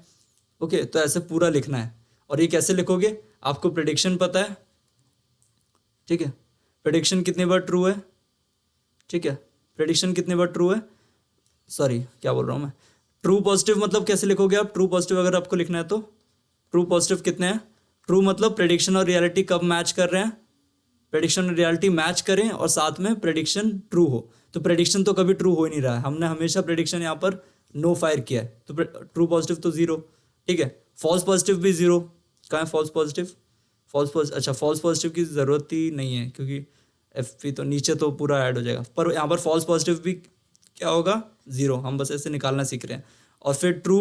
ओके, तो ऐसे पूरा लिखना है। और ये कैसे लिखोगे, आपको प्रेडिक्शन पता है, ठीक है, प्रेडिक्शन कितनी बार ट्रू है, ठीक है, प्रेडिक्शन कितनी बार ट्रू है, सॉरी क्या बोल रहा हूँ मैं, ट्रू पॉजिटिव मतलब कैसे लिखोगे आप, ट्रू पॉजिटिव अगर आपको लिखना है तो ट्रू पॉजिटिव कितने हैं, ट्रू मतलब प्रेडिक्शन और रियलिटी कब मैच कर रहे हैं, प्रेडिक्शन और रियलिटी मैच करें और साथ में प्रेडिक्शन ट्रू हो। तो प्रेडिक्शन तो कभी ट्रू हो ही नहीं रहा है, हमने हमेशा प्रेडिक्शन यहाँ पर नो फायर किया है, तो ट्रू पॉजिटिव तो जीरो, ठीक है। फॉल्स पॉजिटिव भी जीरो, कहाँ है फॉल्स पॉजिटिव, अच्छा फॉल्स पॉजिटिव की ज़रूरत ही नहीं है क्योंकि एफ पी तो नीचे तो पूरा ऐड हो जाएगा, पर यहाँ पर फॉल्स पॉजिटिव भी क्या होगा, जीरो, हम बस ऐसे निकालना सीख रहे हैं। और फिर ट्रू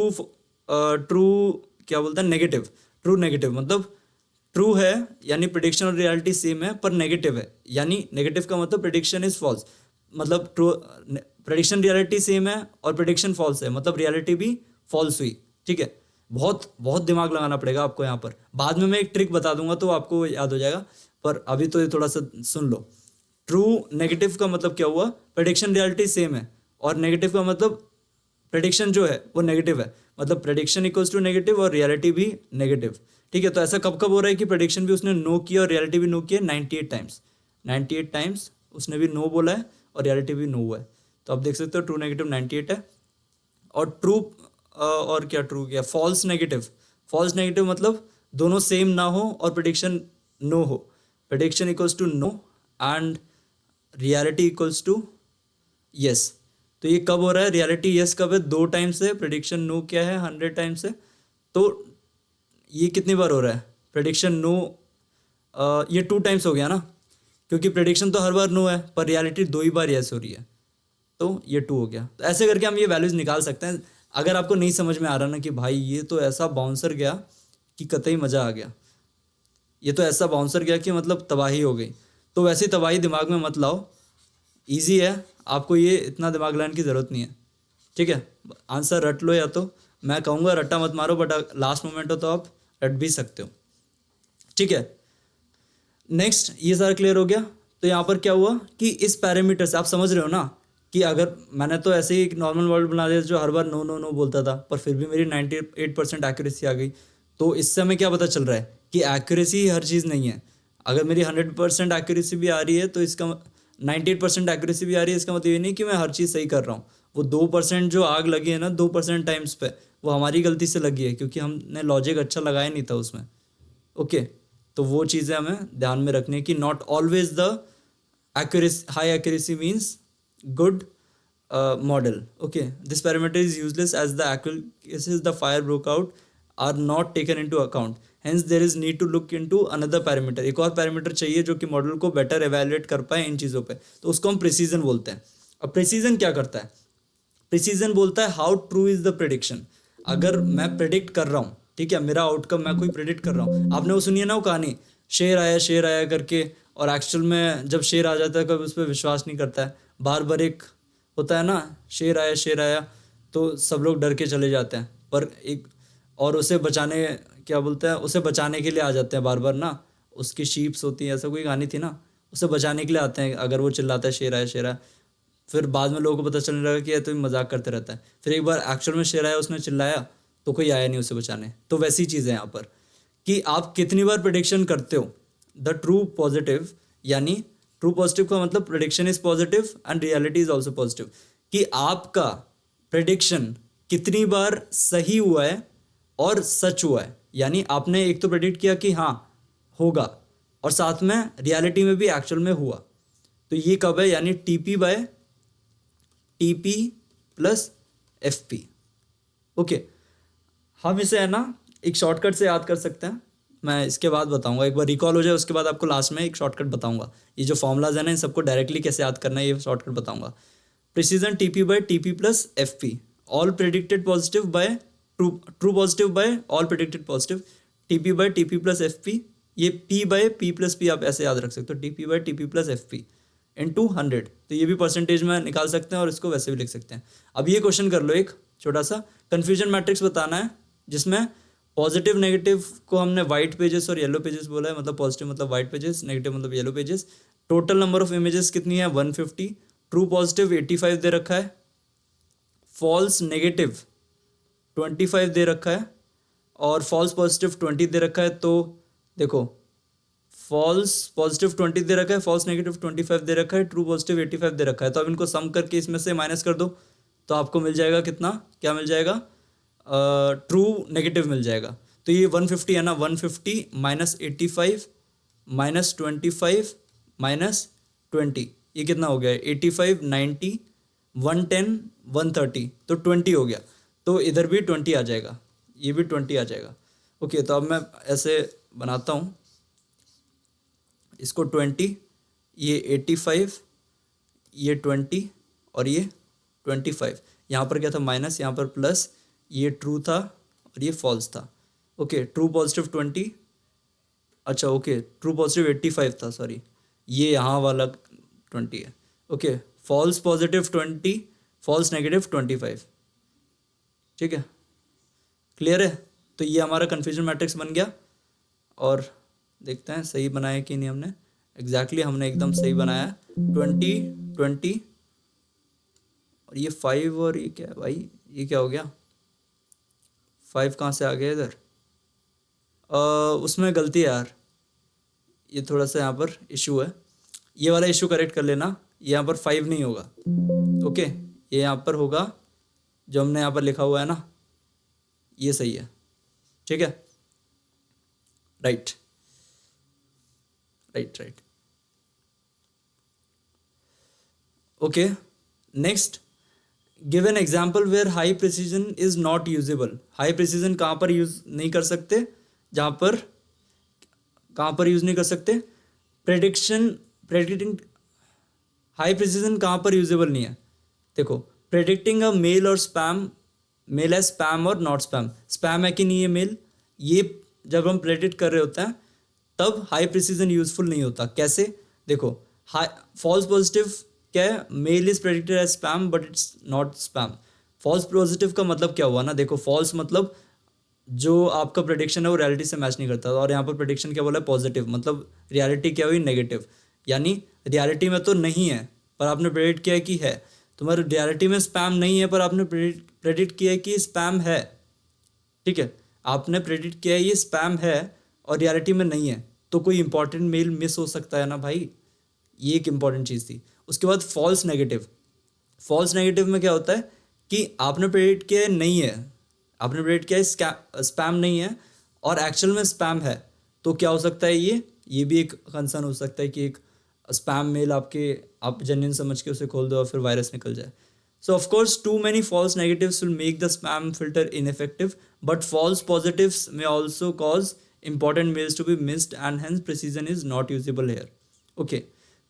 क्या बोलते हैं, नेगेटिव, ट्रू नेगेटिव मतलब ट्रू है यानी प्रेडिक्शन और रियलिटी सेम है, पर नेगेटिव है, यानी नेगेटिव का मतलब प्रेडिक्शन इज फॉल्स, मतलब ट्रू प्रेडिक्शन रियलिटी सेम है और प्रेडिक्शन फॉल्स है, मतलब रियलिटी भी फॉल्स हुई, ठीक है। बहुत बहुत दिमाग लगाना पड़ेगा आपको यहाँ पर, बाद में मैं एक ट्रिक बता दूंगा तो आपको याद हो जाएगा, पर अभी तो ये थोड़ा सा सुन लो। ट्रू नेगेटिव का मतलब क्या हुआ, प्रेडिक्शन रियलिटी सेम है, और नेगेटिव का मतलब प्रेडिक्शन जो है वो नेगेटिव है, मतलब प्रेडिक्शन इक्वल्स टू नेगेटिव और रियलिटी भी नेगेटिव, ठीक है। तो ऐसा कब कब हो रहा है कि प्रेडिक्शन भी उसने नो किया और रियलिटी भी नो किया, 98 टाइम्स, 98 टाइम्स उसने भी नो बोला है और रियलिटी भी नो हुआ है। तो आप देख सकते हो ट्रू नेगेटिव 98 है, और ट्रू और क्या ट्रू किया, फॉल्स नेगेटिव, फॉल्स नेगेटिव मतलब दोनों सेम ना हो और प्रेडिक्शन नो हो, prediction equals to no and reality equals to yes. तो ये कब हो रहा है, रियलिटी यस कब है, 2 टाइम्स है, प्रेडिक्शन नो क्या है 100 टाइम्स है, तो ये कितनी बार हो रहा है, प्रेडिक्शन नो ये 2 टाइम्स हो गया ना, क्योंकि प्रेडिक्शन तो हर बार नो है पर रियलिटी 2 ही बार यस हो रही है, तो ये 2 हो गया। तो ऐसे करके हम ये वैल्यूज निकाल सकते हैं। अगर आपको नहीं समझ में आ रहा ना कि भाई ये तो ऐसा बाउंसर गया कि कतई मज़ा आ गया, ये तो ऐसा बाउंसर गया कि मतलब तबाही हो गई, तो वैसी तबाही दिमाग में मत लाओ, ईजी है, आपको ये इतना दिमाग लाने की ज़रूरत नहीं है, ठीक है। आंसर रट लो, या तो मैं कहूँगा रट्टा मत मारो, बट लास्ट मोमेंट हो तो आप रट भी सकते हो, ठीक है। नेक्स्ट ये सारा क्लियर हो गया। तो यहाँ पर क्या हुआ कि इस पैरामीटर से आप समझ रहे हो ना कि अगर मैंने तो ऐसे ही एक नॉर्मल वर्ड बना दिया जो हर बार नो नो नो बोलता था, पर फिर भी मेरी 98% एक्यूरेसी आ गई, तो इससे हमें क्या पता चल रहा है कि एक्यूरेसी हर चीज़ नहीं है। अगर मेरी 100% एक्यूरेसी भी आ रही है तो इसका 98% एक्यूरेसी भी आ रही है, इसका मतलब ये नहीं कि मैं हर चीज़ सही कर रहा हूँ। वो 2% जो आग लगी है ना 2% टाइम्स पे, वो हमारी गलती से लगी है क्योंकि हमने लॉजिक अच्छा लगाया नहीं था उसमें, ओके। तो वो चीज़ें हमें ध्यान में रखनी है कि not always the accuracy, high accuracy means good model, okay. This parameter is useless as the cases the fire broke out are not taken into account, hence there is need to look into another parameter। एक और parameter चाहिए जो कि model को better evaluate कर पाए इन चीज़ों पे, तो उसको हम प्रिसीजन बोलते हैं। अब प्रिसीजन क्या करता है, प्रिसीजन बोलता है how true is the prediction. अगर मैं प्रेडिक्ट कर रहा हूँ, ठीक है, मेरा आउटकम मैं कोई प्रेडिक्ट कर रहा हूँ, आपने वो सुनी है ना वो कहानी, शेर आया करके, और एक्चुअल में जब शेर आ जाता है कभी उस पर विश्वास नहीं करता है, बार बार एक होता है ना शेर आया तो सब लोग डर के चले जाते हैं, पर एक और उसे बचाने क्या बोलते हैं, उसे बचाने के लिए आ जाते हैं बार बार ना, उसकी शीप्स होती है, ऐसा कोई कहानी थी ना, उसे बचाने के लिए आते हैं अगर वो चिल्लाता है शेर आया। फिर बाद में लोगों को पता चलने लगा कि ये तो मजाक करते रहता है, फिर एक बार एक्चुअल में शेर आया, उसने चिल्लाया तो कोई आया नहीं उसे बचाने। तो वैसी चीज़ है यहाँ पर कि आप कितनी बार प्रेडिक्शन करते हो, द ट्रू पॉजिटिव, यानी ट्रू पॉजिटिव का मतलब prediction is positive and reality is also positive, कि आपका प्रेडिक्शन कितनी बार सही हुआ है और सच हुआ है, यानी आपने एक तो प्रेडिक्ट किया कि हाँ होगा और साथ में रियलिटी में भी एक्चुअल में हुआ, तो ये कब है, यानी TP by TP plus FP, okay. हम इसे है ना एक शॉर्टकट से याद कर सकते हैं, मैं इसके बाद बताऊंगा, एक बार रिकॉल हो जाए उसके बाद आपको लास्ट में एक शॉर्टकट बताऊंगा। ये जो फॉर्मूलाज है ना इन सबको डायरेक्टली कैसे याद करना है ये शॉर्टकट बताऊंगा। Precision TP by TP plus FP, all predicted positive by true positive by all predicted positive, TP by TP plus FP, ये P by P plus P आप ऐसे याद रख सकते हो, TP by TP plus FP into 100, तो ये भी परसेंटेज में निकाल सकते हैं और इसको वैसे भी लिख सकते हैं। अब ये क्वेश्चन कर लो, एक छोटा सा कन्फ्यूजन मैट्रिक्स बताना है जिसमें पॉजिटिव नेगेटिव को हमने वाइट पेजेस और येलो पेजेस बोला है, मतलब पॉजिटिव मतलब वाइट पेजेस, नेगेटिव मतलब yellow pages. Total number of images कितनी है 150, ट्रू पॉजिटिव 85 दे रखा है, फॉल्स नेगेटिव 25 दे रखा है और फॉल्स पॉजिटिव 20 दे रखा है। तो देखो फॉल्स पॉजिटिव 20 दे रखा है, फॉल्स नेगेटिव 25 दे रखा है, ट्रू पॉजिटिव 85 दे रखा है। तो अब इनको सम करके इसमें से माइनस कर दो तो आपको मिल जाएगा कितना, क्या मिल जाएगा, ट्रू नेगेटिव मिल जाएगा। तो ये 150 है ना, 150 माइनस 85 माइनस 25 माइनस 20, ये कितना हो गया 85 90 110 130, तो 20 हो गया। तो इधर भी 20 आ जाएगा, ये भी 20 आ जाएगा। ओके, तो अब मैं ऐसे बनाता हूँ इसको 20, ये 85, ये 20 और ये 25। यहाँ पर क्या था माइनस, यहाँ पर प्लस, ये ट्रू था और ये फॉल्स था। ओके, ट्रू पॉजिटिव 20, अच्छा ओके ट्रू पॉजिटिव 85 था, सॉरी ये यहाँ वाला 20 है। Okay, false positive 20, false negative 25, ठीक है, क्लियर है। तो ये हमारा कन्फ्यूजन मैट्रिक्स बन गया और देखते हैं सही बनाया कि नहीं हमने। एग्जैक्टली हमने एकदम सही बनाया, 20 20 और ये 5 और ये क्या है भाई, ये क्या हो गया, 5 कहाँ से आ गया इधर, उसमें गलती है यार, ये थोड़ा सा यहाँ पर इशू है, ये वाला इशू करेक्ट कर लेना। यहाँ पर 5 नहीं होगा, ओके ये यहाँ पर होगा जो हमने यहाँ पर लिखा हुआ है ना, ये सही है, ठीक है, right right right. Okay, next give an example where high precision is not usable. High precision कहाँ पर यूज नहीं कर सकते, जहाँ पर कहाँ पर यूज नहीं कर सकते, प्रेडिक्टिंग हाई प्रिसीजन कहाँ पर यूजेबल नहीं है। देखो प्रेडिक्टिंग अ मेल और स्पैम, मेल है स्पैम और नॉट स्पैम, स्पैम है कि नहीं है मेल, ये जब हम प्रेडिक्ट कर रहे होते हैं तब हाई प्रिसीजन यूजफुल नहीं होता। कैसे, देखो हाई फॉल्स पॉजिटिव क्या है, mail is predicted as spam but it's not spam. False positive का मतलब क्या हुआ ना, देखो फॉल्स मतलब जो आपका प्रेडिक्शन है वो रियलिटी से मैच नहीं करता, और यहाँ पर प्रेडिक्शन क्या बोला है पॉजिटिव, मतलब रियलिटी क्या हुई नेगेटिव, यानी रियलिटी में तो नहीं है पर आपने प्रेडिक्ट किया है कि है। तुम्हारे रियलिटी में स्पैम नहीं है पर आपने प्रेडिक्ट किया है कि स्पैम है, ठीक है, आपने प्रेडिक्ट किया है ये स्पैम है और रियलिटी में नहीं है, तो कोई इंपॉर्टेंट मेल मिस हो सकता है ना भाई, ये एक इंपॉर्टेंट चीज़ थी। उसके बाद फॉल्स नेगेटिव, फॉल्स नेगेटिव में क्या होता है कि आपने प्रेडिक्ट किया है नहीं है, आपने प्रेडिक्ट किया है स्पैम नहीं है और एक्चुअल में स्पैम है, तो क्या हो सकता है, ये भी एक कंसर्न हो सकता है कि एक स्पैम मेल आप जेन्युइन समझ के उसे खोल दो और फिर वायरस निकल जाए। So of course, too many false negatives will make the spam filter ineffective, but false positives may also cause important mails to be missed and hence precision is not usable here. Okay,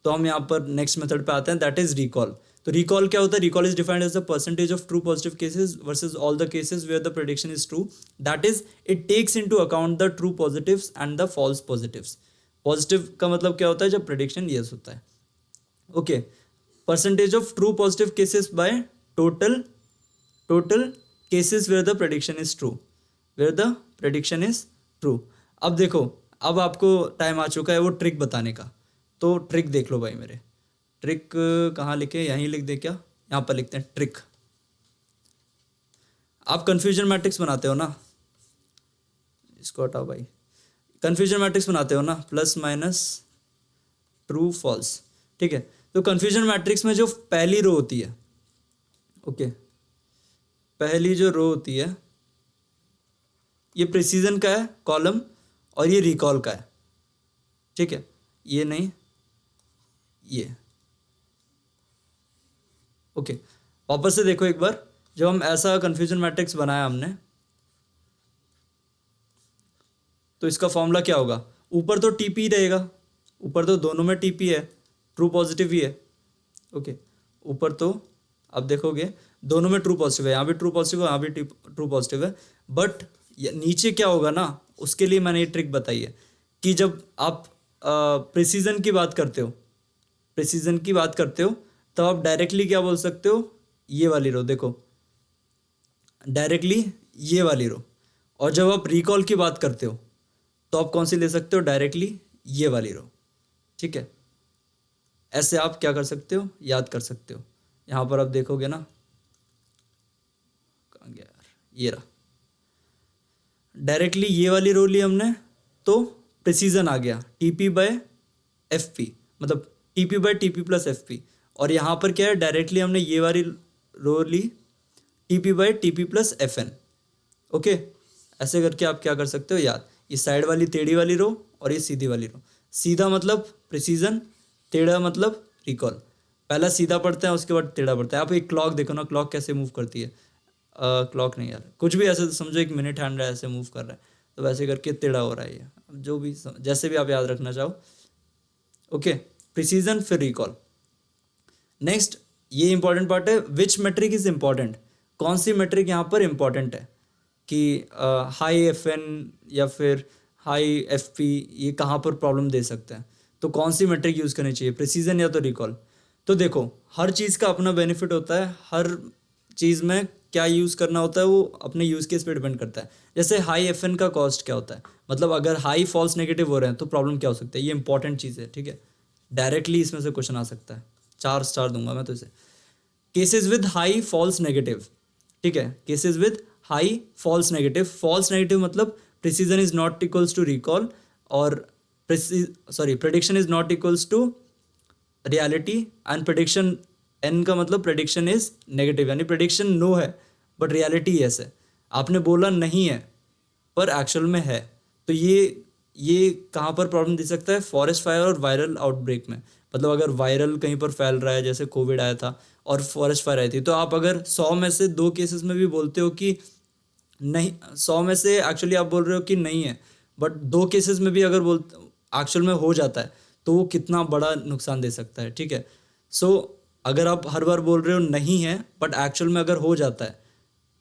तो हम यहाँ पर next method पे आते हैं, that is recall. तो recall क्या होता है, recall is defined as the percentage of true positive cases versus all the cases where the prediction is true. That is, it takes into account the true positives and the false positives. Positive का मतलब क्या होता है, जब prediction yes होता है। Okay, percentage of true positive cases by total cases where the prediction is true, where the prediction is true। अब देखो, अब आपको टाइम आ चुका है वो ट्रिक बताने का, तो ट्रिक देख लो भाई मेरे, ट्रिक कहाँ लिखे, यहीं लिख दे क्या, यहाँ पर लिखते हैं ट्रिक। आप कन्फ्यूजन मैट्रिक्स बनाते हो ना, इसको हटाओ भाई, कन्फ्यूजन मैट्रिक्स बनाते हो ना, प्लस माइनस ट्रू फॉल्स, ठीक है। तो कन्फ्यूजन मैट्रिक्स में जो पहली रो होती है, ओके पहली जो रो होती है ये प्रिसीजन का है कॉलम और ये रिकॉल का है, ठीक है, ये नहीं ये, ओके वापस से देखो एक बार, जब हम ऐसा कन्फ्यूजन मैट्रिक्स बनाया हमने तो इसका फॉर्मूला क्या होगा, ऊपर तो टीपी रहेगा, ऊपर तो दोनों में टीपी है, ट्रू पॉजिटिव ही है, ओके ऊपर तो अब देखोगे दोनों में ट्रू पॉजिटिव है, यहाँ भी ट्रू पॉजिटिव है, यहाँ भी ट्रू पॉजिटिव है, बट नीचे क्या होगा ना, उसके लिए मैंने ये ट्रिक बताई है कि जब आप प्रिसीजन की बात करते हो, प्रिसीजन की बात करते हो, तो आप डायरेक्टली क्या बोल सकते हो, ये वाली रो देखो, डायरेक्टली ये वाली रो। और जब आप रिकॉल की बात करते हो तो आप कौन सी ले सकते हो, डायरेक्टली ये वाली रो। ठीक है, ऐसे आप क्या कर सकते हो, याद कर सकते हो। यहाँ पर आप देखोगे ना, कहाँ गया यार, ये रहा, डायरेक्टली ये वाली रो ली हमने तो प्रिसीजन आ गया टीपी बाय एफ पी, मतलब TP by TP plus F P. और यहाँ पर क्या है, डायरेक्टली हमने ये वाली रो ली TP by TP plus F N. Okay, ऐसे करके आप क्या कर सकते हो याद, ये साइड वाली टेढ़ी वाली रो और ये सीधी वाली रो। सीधा मतलब प्रिसीजन, टेढ़ा मतलब रिकॉल। पहला सीधा पढ़ते हैं उसके बाद टेढ़ा पढ़ते हैं। आप एक क्लॉक देखो ना, क्लॉक कैसे मूव करती है, क्लॉक नहीं यार, कुछ भी ऐसे समझो, एक मिनट हैंड रहा है ऐसे मूव कर रहा है, तो वैसे करके टेढ़ा हो रहा है ये, जो भी जैसे भी आप याद रखना चाहो। ओके, प्रिसीजन फिर रिकॉल। नेक्स्ट, ये इंपॉर्टेंट पार्ट है, विच मेट्रिक इज इंपॉर्टेंट, कौन सी मेट्रिक यहाँ पर इंपॉर्टेंट है कि हाई एफ एन या फिर हाई एफ पी, ये कहाँ पर प्रॉब्लम दे सकते हैं, तो कौन सी मेट्रिक यूज़ करनी चाहिए, प्रिसीजन या तो रिकॉल। तो देखो, हर चीज़ का अपना बेनिफिट होता है, हर चीज़ में क्या यूज़ करना होता है वो अपने यूज़ केस पे डिपेंड करता है। जैसे हाई एफ एन का कॉस्ट क्या होता है, मतलब अगर हाई फॉल्स नेगेटिव हो रहे हैं तो प्रॉब्लम क्या हो सकता है, ये इंपॉर्टेंट चीज़ है। ठीक है, डायरेक्टली इसमें से क्वेश्चन आ सकता है, 4 स्टार दूंगा मैं तो इसे। Cases with high false negative, ठीक है, cases with high false negative, false negative मतलब precision is not equals to recall, और prediction is not equals to reality, and prediction N का मतलब प्रेडिक्शन इज नेगेटिव, यानी प्रेडिक्शन नो है but reality yes है। आपने बोला नहीं है पर एक्चुअल में है। तो ये कहाँ पर प्रॉब्लम दे सकता है, फॉरेस्ट फायर और वायरल आउटब्रेक में। मतलब अगर वायरल कहीं पर फैल रहा है, जैसे कोविड आया था और फॉरेस्ट फायर आई थी, तो आप अगर 100 में से 2 केसेस में भी बोलते हो कि नहीं, 100 में से एक्चुअली आप बोल रहे हो कि नहीं है, बट 2 केसेस में भी अगर एक्चुअल में हो जाता है तो वो कितना बड़ा नुकसान दे सकता है। ठीक है, सो अगर आप हर बार बोल रहे हो नहीं है बट एक्चुअल में अगर हो जाता है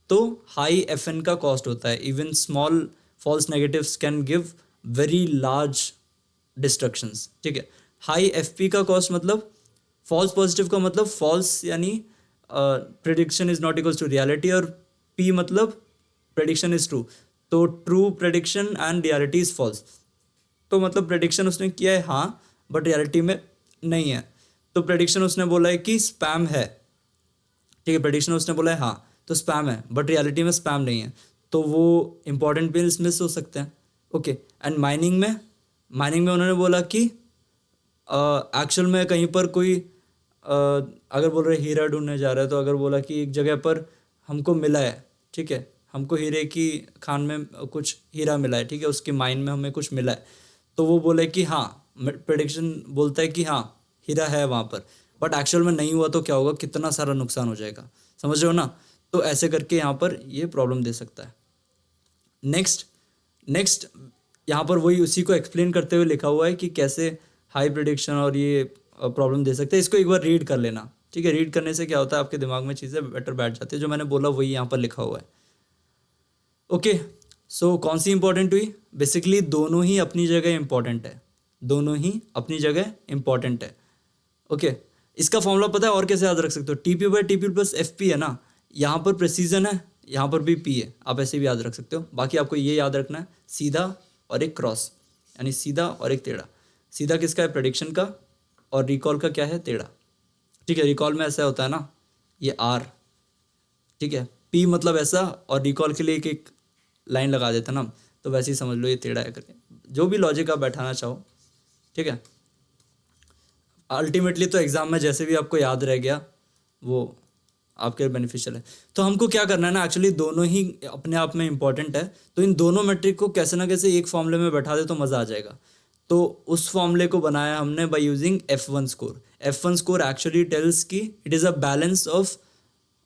तो हाई एफ एन का कॉस्ट होता है। Even small false negatives can give very large destructions. ठीक है, हाई एफ पी का कॉस्ट मतलब फॉल्स पॉजिटिव का मतलब फॉल्स, यानी prediction is not equals to reality, और पी मतलब प्रेडिक्शन इज ट्रू, तो true prediction and reality is false. तो मतलब प्रेडिक्शन उसने किया है हाँ, बट रियलिटी में नहीं है। तो प्रेडिक्शन उसने बोला है कि स्पैम है, ठीक है, प्रेडिक्शन उसने बोला है हाँ तो स्पैम है, बट रियलिटी में स्पैम नहीं है, तो वो इंपॉर्टेंट बिल्स मिस हो सकते हैं। ओके, एंड माइनिंग में उन्होंने बोला कि एक्चुअल में कहीं पर कोई अगर बोल रहे हीरा ढूंढने जा रहा है, तो अगर बोला कि एक जगह पर हमको मिला है, ठीक है, हमको हीरे की खान में कुछ हीरा मिला है, ठीक है, उसकी माइन में हमें कुछ मिला है, तो वो बोले कि हाँ, प्रेडिक्शन बोलता है कि हाँ हीरा है वहाँ पर, बट एक्चुअल में नहीं हुआ तो क्या होगा, कितना सारा नुकसान हो जाएगा, समझ रहे हो ना। तो ऐसे करके यहाँ पर ये प्रॉब्लम दे सकता है। नेक्स्ट यहाँ पर वही उसी को एक्सप्लेन करते हुए लिखा हुआ है कि कैसे हाई प्रेडिक्शन और ये प्रॉब्लम दे सकते हैं। इसको एक बार रीड कर लेना, ठीक है, रीड करने से क्या होता है, आपके दिमाग में चीज़ें बेटर बैठ जाती है। जो मैंने बोला वही यहाँ पर लिखा हुआ है। ओके, सो कौन सी इंपॉर्टेंट हुई, बेसिकली दोनों ही अपनी जगह इंपॉर्टेंट है, दोनों ही अपनी जगह इंपॉर्टेंट है। ओके, इसका फॉर्मूला पता है और कैसे याद रख सकते हो, T P by T P plus F P है ना, यहाँ पर प्रेसिजन है, यहाँ पर भी पी है, आप ऐसे भी याद रख सकते हो। बाकी आपको ये याद रखना है, सीधा और एक क्रॉस, यानी सीधा और एक टेढ़ा। सीधा किसका है, प्रेडिक्शन का, और रिकॉल का क्या है, टेढ़ा। ठीक है, रिकॉल में ऐसा होता है ना, ये आर, ठीक है, पी मतलब ऐसा, और रिकॉल के लिए एक एक लाइन लगा देता ना, तो वैसे ही समझ लो ये टेढ़ा है करके, जो भी लॉजिक आप बैठाना चाहो। ठीक है, अल्टीमेटली तो एग्ज़ाम में जैसे भी आपको याद रह गया वो आपके बेनिफिशियल है। तो हमको क्या करना है ना, एक्चुअली दोनों ही अपने आप में इंपॉर्टेंट है, तो इन दोनों मेट्रिक को कैसे ना कैसे एक फॉर्मूले में बैठा दे तो मज़ा आ जाएगा। तो उस फॉर्मूले को बनाया हमने by using F1 score. F1 score actually tells कि it is a balance of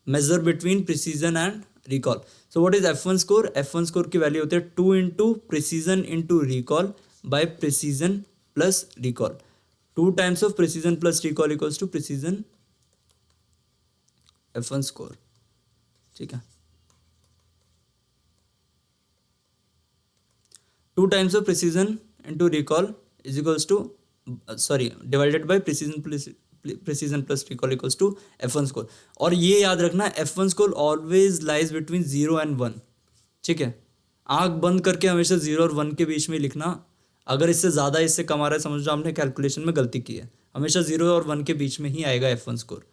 measure between precision and recall. So what is F1 score, F1 score की वैल्यू होती है 2 into precision into recall by precision plus recall. 2 times of precision plus recall equals to precision F1 score. ठीक है, 2 times of precision into recall is equals to divided by precision plus recall equals to F1 score. और ये याद रखना, F1 score always lies between 0 and 1, ठीक है। आंख बंद करके हमेशा 0 और 1 के बीच में लिखना। अगर इससे ज़्यादा इससे कम आ रहा है समझ लो आपने कैलकुलेशन में गलती की है। हमेशा 0 और 1 के बीच में ही आएगा F1 स्कोर।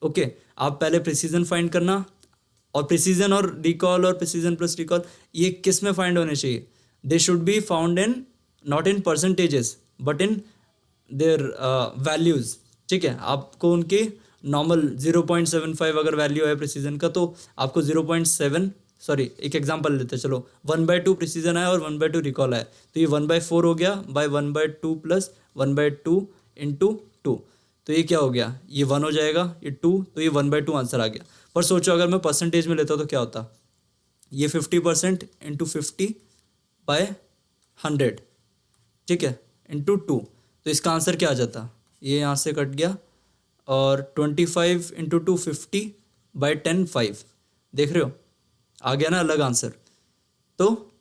ओके, आप पहले प्रिसीजन फाइंड करना, और प्रिसीजन और रिकॉल और प्रिसीजन प्लस रिकॉल ये किस में फाइंड होने चाहिए? They should be found in not in percentages but in their values, ठीक है। आपको उनके नॉर्मल 0.75 अगर वैल्यू है प्रिसीजन का तो आपको 0.7 एक एग्जांपल लेते हैं, चलो 1/2 प्रिसीजन आया और 1/2 रिकॉल आया, तो ये 1/4 हो गया बाय 1/2 प्लस 1/2 इंटू 2, तो ये क्या हो गया? ये 1 हो जाएगा, ये 2, तो ये 1/2 आंसर आ गया। पर सोचो अगर मैं परसेंटेज में लेता तो क्या होता? ये 50% इंटू 50/100, ठीक है, इंटू 2, तो इसका आंसर क्या आ जाता? ये यहाँ से कट गया, और 25 इंटू 2 50/10 5, देख रहे हो आ गया ना अलग आंसर। तो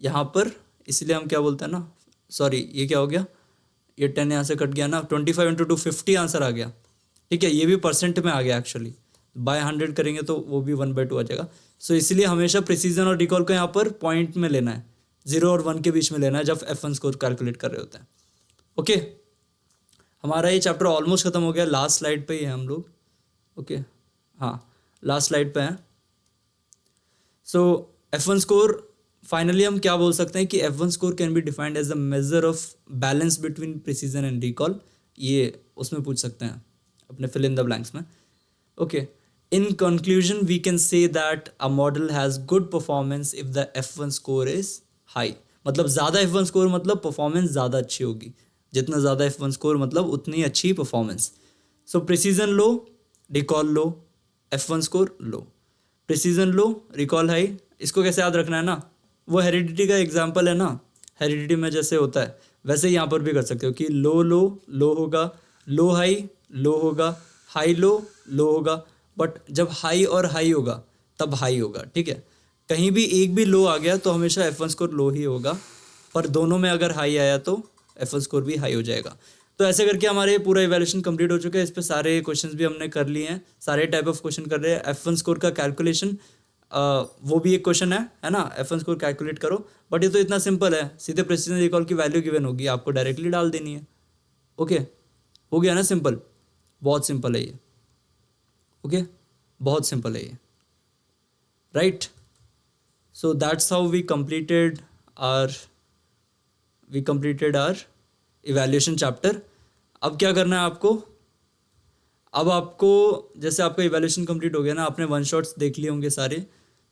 यहाँ पर इसलिए हम क्या बोलते हैं ना, ये क्या हो गया, ये 10 यहाँ से कट गया ना, 25 इंटू 2 50 आंसर आ गया, ठीक है। ये भी परसेंट में आ गया एक्चुअली, बाय 100 करेंगे तो वो भी 1/2 आ जाएगा। सो इसलिए हमेशा प्रिसीजन और रिकॉल को यहाँ पर पॉइंट में लेना है, 0 और 1 के बीच में लेना है जब F1 स्कोर कैलकुलेट कर रहे होते हैं। ओके, हमारा ये चैप्टर ऑलमोस्ट खत्म हो गया, लास्ट स्लाइड पे ही है हम लोग। ओके, हाँ लास्ट स्लाइड पे हैं। सो F1 स्कोर फाइनली हम क्या बोल सकते हैं कि F1 score can be defined as a measure of balance between precision and recall. ये उसमें पूछ सकते हैं अपने फिल इन द ब्लैंक्स में। Okay, in conclusion we can say that a model has good performance if the F1 score is high. मतलब ज़्यादा F1 score मतलब परफॉर्मेंस ज़्यादा अच्छी होगी, जितना ज़्यादा F1 स्कोर मतलब उतनी अच्छी परफॉर्मेंस। सो प्रिसीजन लो, रिकॉल लो, F1 स्कोर लो, प्रिसीजन लो, रिकॉल हाई। इसको कैसे याद रखना है ना, वो हेरिडिटी का एग्जाम्पल है ना, हेरिडिटी में जैसे होता है वैसे यहाँ पर भी कर सकते हो कि लो लो लो होगा, लो हाई लो होगा, हाई लो लो होगा, बट जब हाई और हाई होगा तब हाई होगा, ठीक है। कहीं भी एक भी लो आ गया तो हमेशा F1 स्कोर लो ही होगा, पर दोनों में अगर हाई आया तो F1 स्कोर भी हाई हो जाएगा। तो ऐसे करके हमारे पूरा इवैल्यूएशन कंप्लीट हो चुका है। इस पे सारे क्वेश्चंस भी हमने कर लिए हैं, सारे टाइप ऑफ क्वेश्चन कर रहे हैं। F1 स्कोर का कैलकुलेशन वो भी एक क्वेश्चन है ना, F1 स्कोर कैलकुलेट करो, बट ये तो इतना सिंपल है, सीधे प्रिसीजन रिकॉल की वैल्यू गिवन होगी, आपको डायरेक्टली डाल देनी है। ओके, हो गया ना सिंपल, बहुत सिंपल है ये। ओके, बहुत सिंपल है ये, right. So that's how we completed our evaluation chapter. अब क्या करना है आपको? अब आपको जैसे आपका इवैल्यूएशन कंप्लीट हो गया ना, आपने 1 शॉट्स देख लिए होंगे सारे,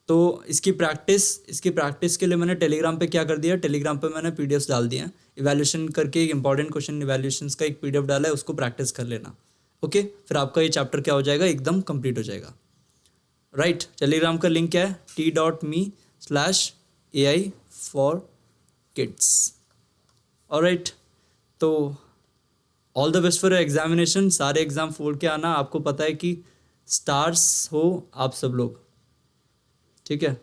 तो इसकी प्रैक्टिस के लिए मैंने टेलीग्राम पे क्या कर दिया, टेलीग्राम पे मैंने पीडीएफ्स डाल दिए हैं इवैल्यूएशन करके। एक इंपॉर्टेंट क्वेश्चन इवैल्यूएशंस का एक पीडीएफ डाला है, उसको प्रैक्टिस कर लेना। ओके, फिर आपका ये चैप्टर क्या हो जाएगा, एकदम कंप्लीट हो जाएगा, राइट। टेलीग्राम का लिंक क्या है, t.me/AI4kids। ऑलराइट, तो all the best for examination. सारे एग्जाम फोड़ के आना, आपको पता है कि स्टार्स हो आप सब लोग, ठीक है।